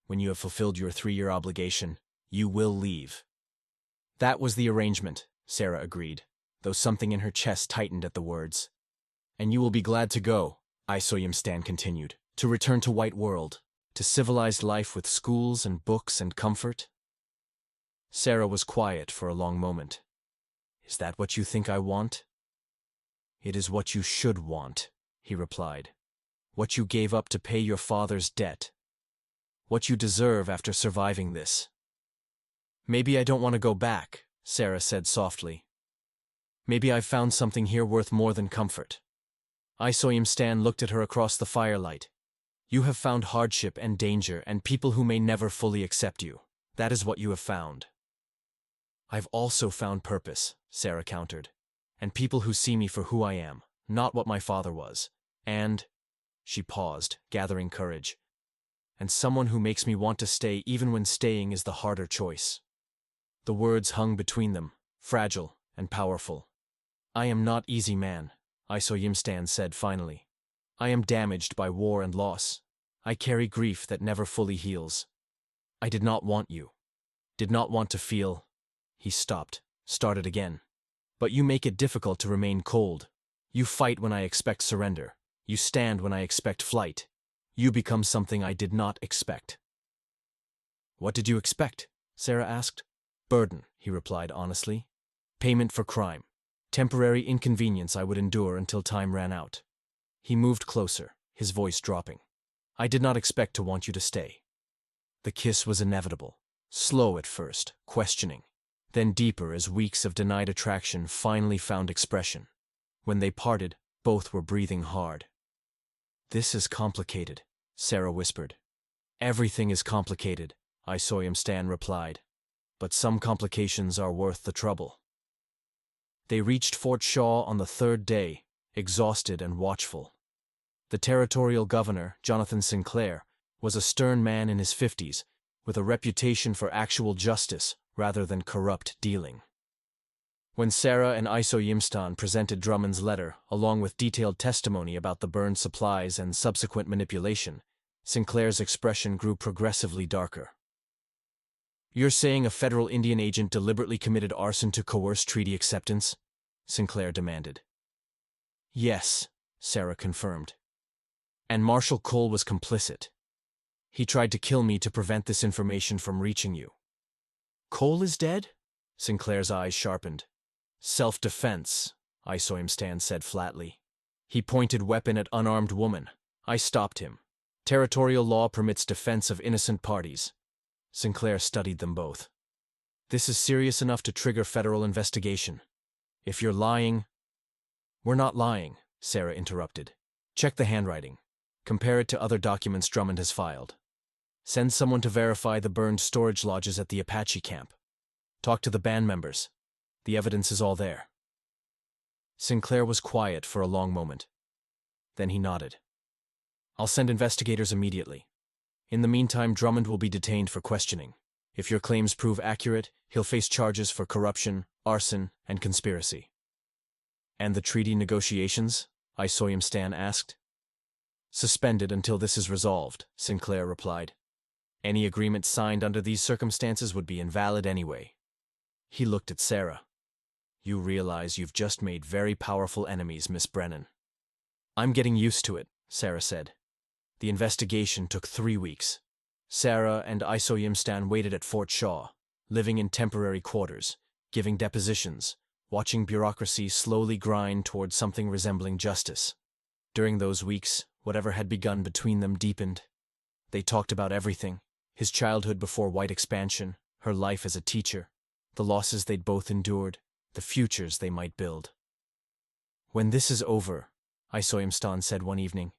Speaker 1: when you have fulfilled your 3-year obligation, you will leave. That was the arrangement, Sarah agreed, though something in her chest tightened at the words. And you will be glad to go, Isoyamstan continued, to return to White World, to civilized life with schools and books and comfort? Sarah was quiet for a long moment. Is that what you think I want? It is what you should want, he replied. What you gave up to pay your father's debt. What you deserve after surviving this. Maybe I don't want to go back, Sarah said softly. Maybe I've found something here worth more than comfort. Isoyamstan looked at her across the firelight. You have found hardship and danger and people who may never fully accept you. That is what you have found. I've also found purpose, Sarah countered, and people who see me for who I am, not what my father was. And, she paused, gathering courage, and someone who makes me want to stay even when staying is the harder choice. The words hung between them, fragile and powerful. I am not easy man, Isoyamstan said finally. I am damaged by war and loss. I carry grief that never fully heals. I did not want you. Did not want to feel. He stopped, started again. But you make it difficult to remain cold. You fight when I expect surrender. You stand when I expect flight. You become something I did not expect. What did you expect? Sarah asked. Burden, he replied honestly. Payment for crime. Temporary inconvenience I would endure until time ran out. He moved closer, his voice dropping. I did not expect to want you to stay. The kiss was inevitable. Slow at first, questioning. Then deeper as weeks of denied attraction finally found expression. When they parted, both were breathing hard. This is complicated, Sarah whispered. Everything is complicated, Isoyamstan replied. But some complications are worth the trouble. They reached Fort Shaw on the 3rd day, exhausted and watchful. The territorial governor, Jonathan Sinclair, was a stern man in his 50s, with a reputation for actual justice rather than corrupt dealing. When Sarah and Isoyamstan presented Drummond's letter, along with detailed testimony about the burned supplies and subsequent manipulation, Sinclair's expression grew progressively darker. You're saying a federal Indian agent deliberately committed arson to coerce treaty acceptance? Sinclair demanded. Yes, Sarah confirmed. And Marshal Cole was complicit. He tried to kill me to prevent this information from reaching you. Cole is dead? Sinclair's eyes sharpened. Self-defense, Isoimstan said flatly. He pointed weapon at unarmed woman. I stopped him. Territorial law permits defense of innocent parties. Sinclair studied them both. This is serious enough to trigger federal investigation. If you're lying— We're not lying, Sarah interrupted. Check the handwriting. Compare it to other documents Drummond has filed. Send someone to verify the burned storage lodges at the Apache camp. Talk to the band members. The evidence is all there. Sinclair was quiet for a long moment. Then he nodded. I'll send investigators immediately. In the meantime, Drummond will be detained for questioning. If your claims prove accurate, he'll face charges for corruption, arson, and conspiracy. And the treaty negotiations? Isoimstan asked. Suspended until this is resolved, Sinclair replied. Any agreement signed under these circumstances would be invalid anyway. He looked at Sarah. You realize you've just made very powerful enemies, Miss Brennan. I'm getting used to it, Sarah said. The investigation took 3 weeks. Sarah and Isoimstan waited at Fort Shaw, living in temporary quarters, giving depositions, watching bureaucracy slowly grind towards something resembling justice. During those weeks, whatever had begun between them deepened. They talked about everything: his childhood before white expansion, her life as a teacher, the losses they'd both endured, the futures they might build. When this is over, Isoimstan said one evening,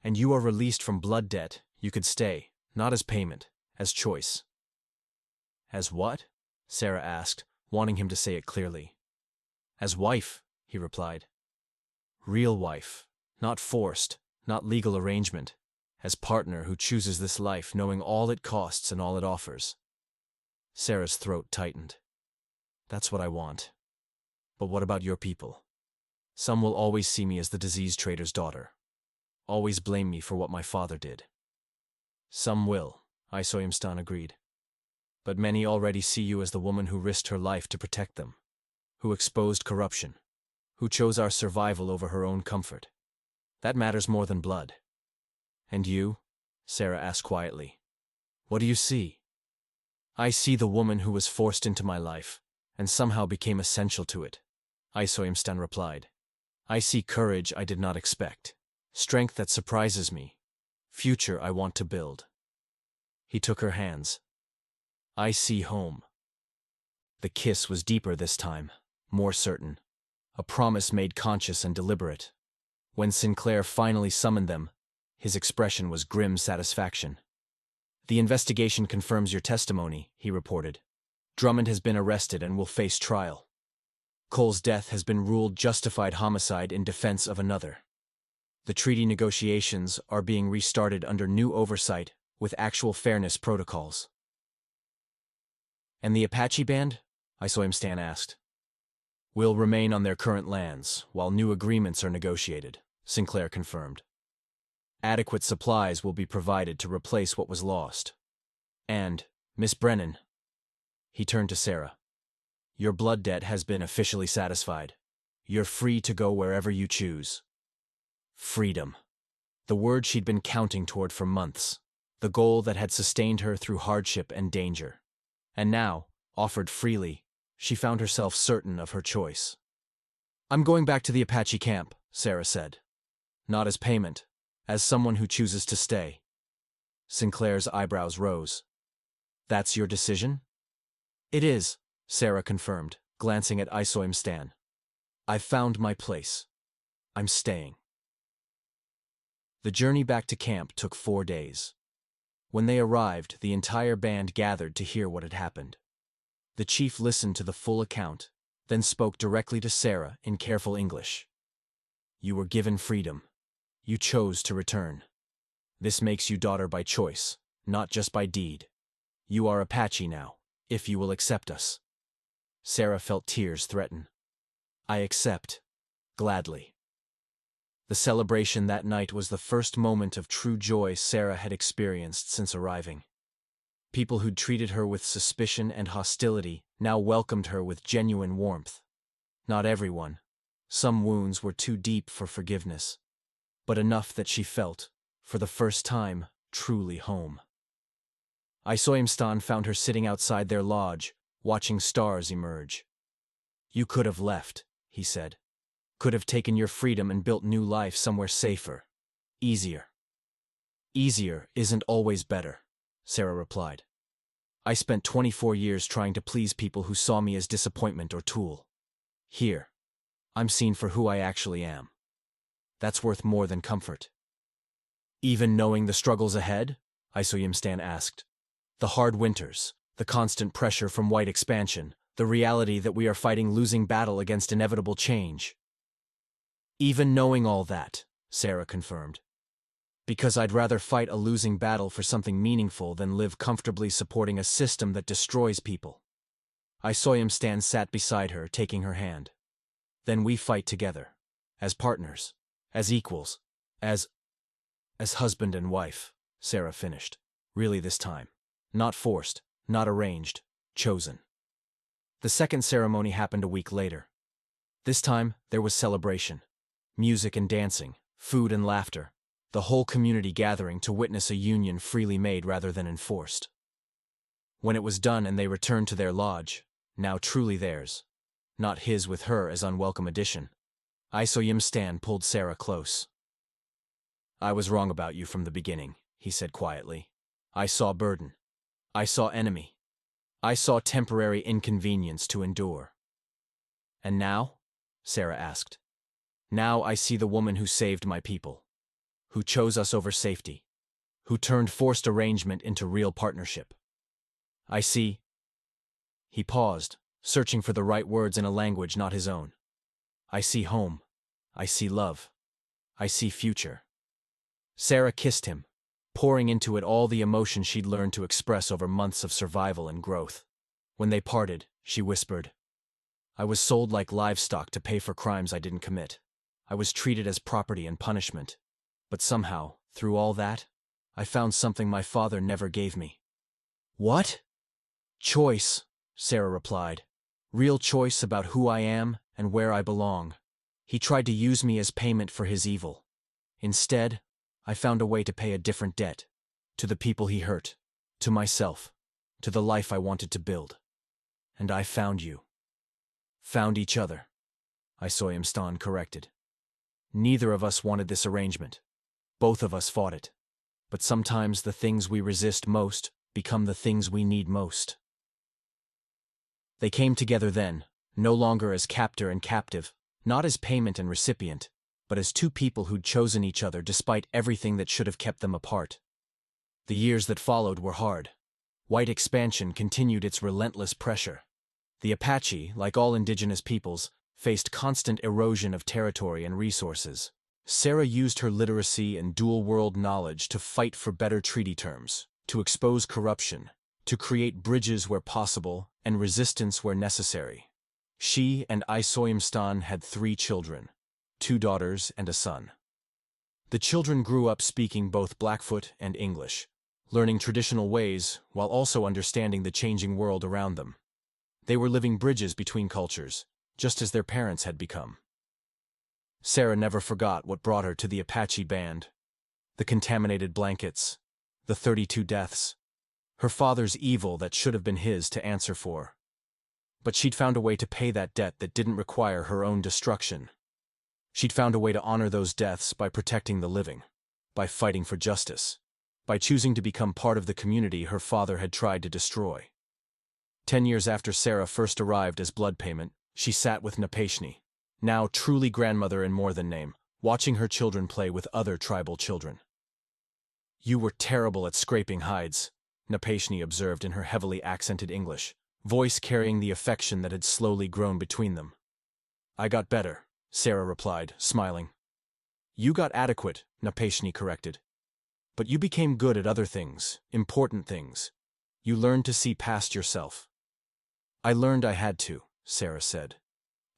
Speaker 1: and you are released from blood debt, you could stay, not as payment, as choice. As what? Sarah asked, wanting him to say it clearly. As wife, he replied. Real wife, not forced, not legal arrangement, as partner who chooses this life knowing all it costs and all it offers. Sarah's throat tightened. That's what I want. But what about your people? Some will always see me as the disease trader's daughter. Always blame me for what my father did. Some will, Isoimstan agreed. But many already see you as the woman who risked her life to protect them, who exposed corruption, who chose our survival over her own comfort. That matters more than blood. And you? Sarah asked quietly. What do you see? I see the woman who was forced into my life, and somehow became essential to it, Isoimstan replied. I see courage I did not expect, strength that surprises me, future I want to build. He took her hands. I see home. The kiss was deeper this time, more certain, a promise made conscious and deliberate. When Sinclair finally summoned them, his expression was grim satisfaction. The investigation confirms your testimony, he reported. Drummond has been arrested and will face trial. Cole's death has been ruled justified homicide in defense of another. The treaty negotiations are being restarted under new oversight with actual fairness protocols. And the Apache band? Isoimstan asked. Will remain on their current lands while new agreements are negotiated, Sinclair confirmed. Adequate supplies will be provided to replace what was lost. And, Miss Brennan, he turned to Sarah, your blood debt has been officially satisfied. You're free to go wherever you choose. Freedom. The word she'd been counting toward for months, the goal that had sustained her through hardship and danger. And now, offered freely, she found herself certain of her choice. I'm going back to the Apache camp, Sarah said. Not as payment, as someone who chooses to stay. Sinclair's eyebrows rose. That's your decision? It is, Sarah confirmed, glancing at Isoimstan. I've found my place. I'm staying. The journey back to camp took 4 days. When they arrived, the entire band gathered to hear what had happened. The chief listened to the full account, then spoke directly to Sarah in careful English. You were given freedom. You chose to return. This makes you daughter by choice, not just by deed. You are Apache now, if you will accept us. Sarah felt tears threaten. I accept. Gladly. The celebration that night was the first moment of true joy Sarah had experienced since arriving. People who'd treated her with suspicion and hostility now welcomed her with genuine warmth. Not everyone. Some wounds were too deep for forgiveness. But enough that she felt, for the first time, truly home. Isoyamstan found her sitting outside their lodge, watching stars emerge. "You could have left," he said. "Could have taken your freedom and built new life somewhere safer. Easier." "Easier isn't always better," Sarah replied. "I spent 24 years trying to please people who saw me as disappointment or tool. Here, I'm seen for who I actually am. That's worth more than comfort." "Even knowing the struggles ahead?" Isoyamstan asked. "The hard winters, the constant pressure from white expansion, the reality that we are fighting losing battle against inevitable change." "Even knowing all that," Sarah confirmed. "Because I'd rather fight a losing battle for something meaningful than live comfortably supporting a system that destroys people." Isoyamstan sat beside her, taking her hand. "Then we fight together. As partners. As equals. As husband and wife," Sarah finished. "Really this time. Not forced, not arranged, chosen." The second ceremony happened a week later. This time, there was celebration. Music and dancing, food and laughter, the whole community gathering to witness a union freely made rather than enforced. When it was done and they returned to their lodge, now truly theirs, not his with her as unwelcome addition, Isoyamstan pulled Sarah close. "I was wrong about you from the beginning," he said quietly. "I saw burden. I saw enemy. I saw temporary inconvenience to endure." "And now?" Sarah asked. "Now I see the woman who saved my people, who chose us over safety, who turned forced arrangement into real partnership. I see—" He paused, searching for the right words in a language not his own. "I see home. I see love. I see future." Sarah kissed him, pouring into it all the emotion she'd learned to express over months of survival and growth. When they parted, she whispered, "I was sold like livestock to pay for crimes I didn't commit. I was treated as property and punishment. But somehow, through all that, I found something my father never gave me." "What?" "Choice," Sarah replied. "Real choice about who I am and where I belong. He tried to use me as payment for his evil. Instead, I found a way to pay a different debt. To the people he hurt. To myself. To the life I wanted to build. And I found you." "Found each other," Isoyamstan corrected. "Neither of us wanted this arrangement. Both of us fought it. But sometimes the things we resist most become the things we need most." They came together then, no longer as captor and captive, not as payment and recipient, but as two people who'd chosen each other despite everything that should have kept them apart. The years that followed were hard. White expansion continued its relentless pressure. The Apache, like all indigenous peoples, faced constant erosion of territory and resources. Sarah used her literacy and dual-world knowledge to fight for better treaty terms, to expose corruption, to create bridges where possible and resistance where necessary. She and Isoyamstan had 3 children, 2 daughters and a son. The children grew up speaking both Blackfoot and English, learning traditional ways while also understanding the changing world around them. They were living bridges between cultures, just as their parents had become. Sarah never forgot what brought her to the Apache band. The contaminated blankets, the 32 deaths, her father's evil that should have been his to answer for. But she'd found a way to pay that debt that didn't require her own destruction. She'd found a way to honor those deaths by protecting the living, by fighting for justice, by choosing to become part of the community her father had tried to destroy. 10 years after Sarah first arrived as blood payment, she sat with Napashni, now truly grandmother in more than name, watching her children play with other tribal children. "You were terrible at scraping hides," Napashni observed in her heavily accented English, voice carrying the affection that had slowly grown between them. "I got better," Sarah replied, smiling. "You got adequate," Napashni corrected. "But you became good at other things, important things. You learned to see past yourself." "I learned I had to," Sarah said.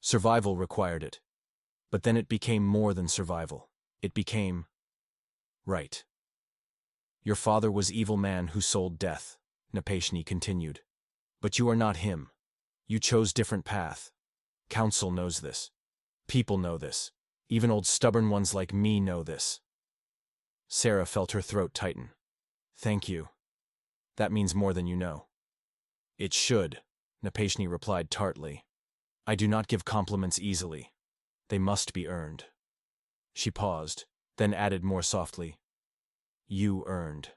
Speaker 1: "Survival required it. But then it became more than survival. It became right. Your father was evil man who sold death, Napashni continued. But you are not him. You chose different path. Council knows this. People know this. Even old stubborn ones like me know this. Sarah felt her throat tighten. Thank you. That means more than you know. It should, Napashni replied tartly. I do not give compliments easily. They must be earned. She paused, then added more softly. You earned.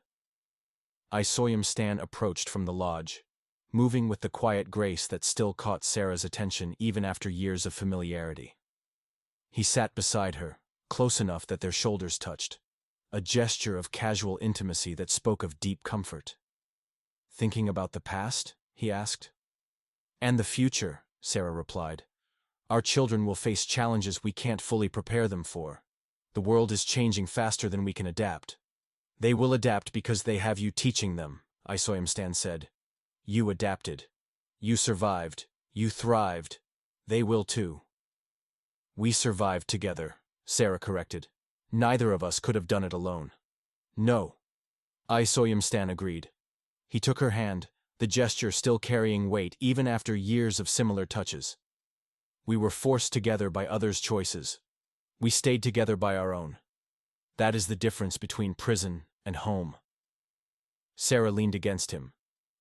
Speaker 1: Isoyam Stan approached from the lodge, moving with the quiet grace that still caught Sarah's attention even after years of familiarity. He sat beside her, close enough that their shoulders touched, a gesture of casual intimacy that spoke of deep comfort. Thinking about the past? He asked. And the future, Sarah replied. Our children will face challenges we can't fully prepare them for. The world is changing faster than we can adapt. They will adapt because they have you teaching them, Isoyam Stan said. You adapted. You survived. You thrived. They will too. We survived together, Sarah corrected. Neither of us could have done it alone. No. Isoyam Stan agreed. He took her hand, the gesture still carrying weight even after years of similar touches. We were forced together by others' choices. We stayed together by our own. That is the difference between prison and home. Sarah leaned against him,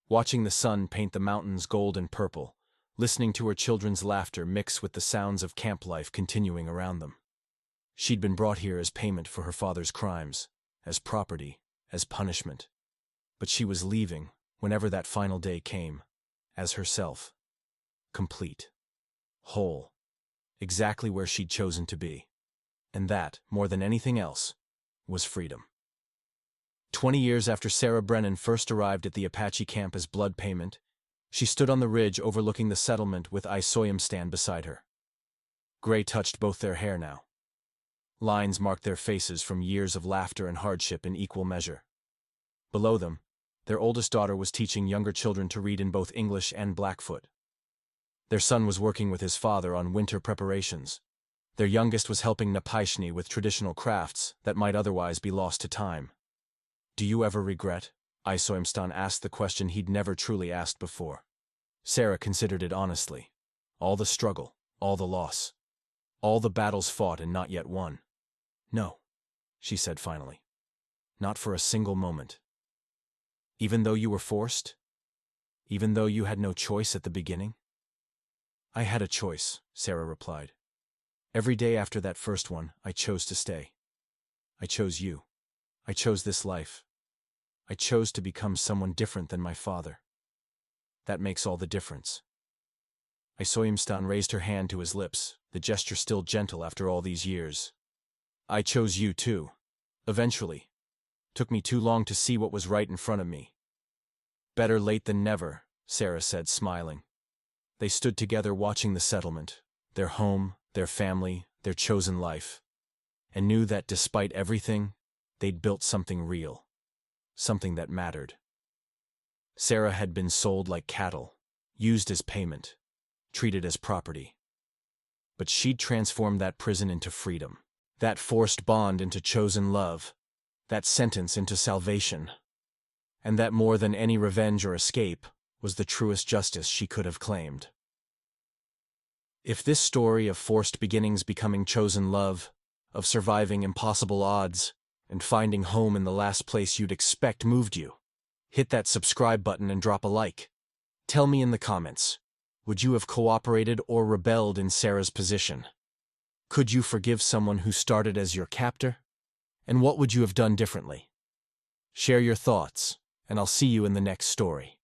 Speaker 1: watching the sun paint the mountains gold and purple, listening to her children's laughter mix with the sounds of camp life continuing around them. She'd been brought here as payment for her father's crimes, as property, as punishment. But she was leaving, whenever that final day came, as herself. Complete. Whole. Exactly where she'd chosen to be. And that, more than anything else, was freedom. 20 years after Sarah Brennan first arrived at the Apache camp as blood payment, she stood on the ridge overlooking the settlement with Isoyam Stan beside her. Gray touched both their hair now. Lines marked their faces from years of laughter and hardship in equal measure. Below them, their oldest daughter was teaching younger children to read in both English and Blackfoot. Their son was working with his father on winter preparations. Their youngest was helping Napashni with traditional crafts that might otherwise be lost to time. Do you ever regret? Isoyam Stan asked the question he'd never truly asked before. Sarah considered it honestly. All the struggle, all the loss. All the battles fought and not yet won. No, she said finally. Not for a single moment. Even though you were forced? Even though you had no choice at the beginning? I had a choice, Sarah replied. Every day after that first one, I chose to stay. I chose you. I chose this life. I chose to become someone different than my father. That makes all the difference. Isoyam Stan raised her hand to his lips, the gesture still gentle after all these years. I chose you too. Eventually. Took me too long to see what was right in front of me. Better late than never, Sarah said, smiling. They stood together watching the settlement, their home, their family, their chosen life, and knew that despite everything, they'd built something real, something that mattered. Sarah had been sold like cattle, used as payment, treated as property. But she'd transformed that prison into freedom, that forced bond into chosen love, that sentence into salvation. And that more than any revenge or escape was the truest justice she could have claimed. If this story of forced beginnings becoming chosen love, of surviving impossible odds, and finding home in the last place you'd expect moved you, hit that subscribe button and drop a like. Tell me in the comments, would you have cooperated or rebelled in Sarah's position? Could you forgive someone who started as your captor? And what would you have done differently? Share your thoughts, and I'll see you in the next story.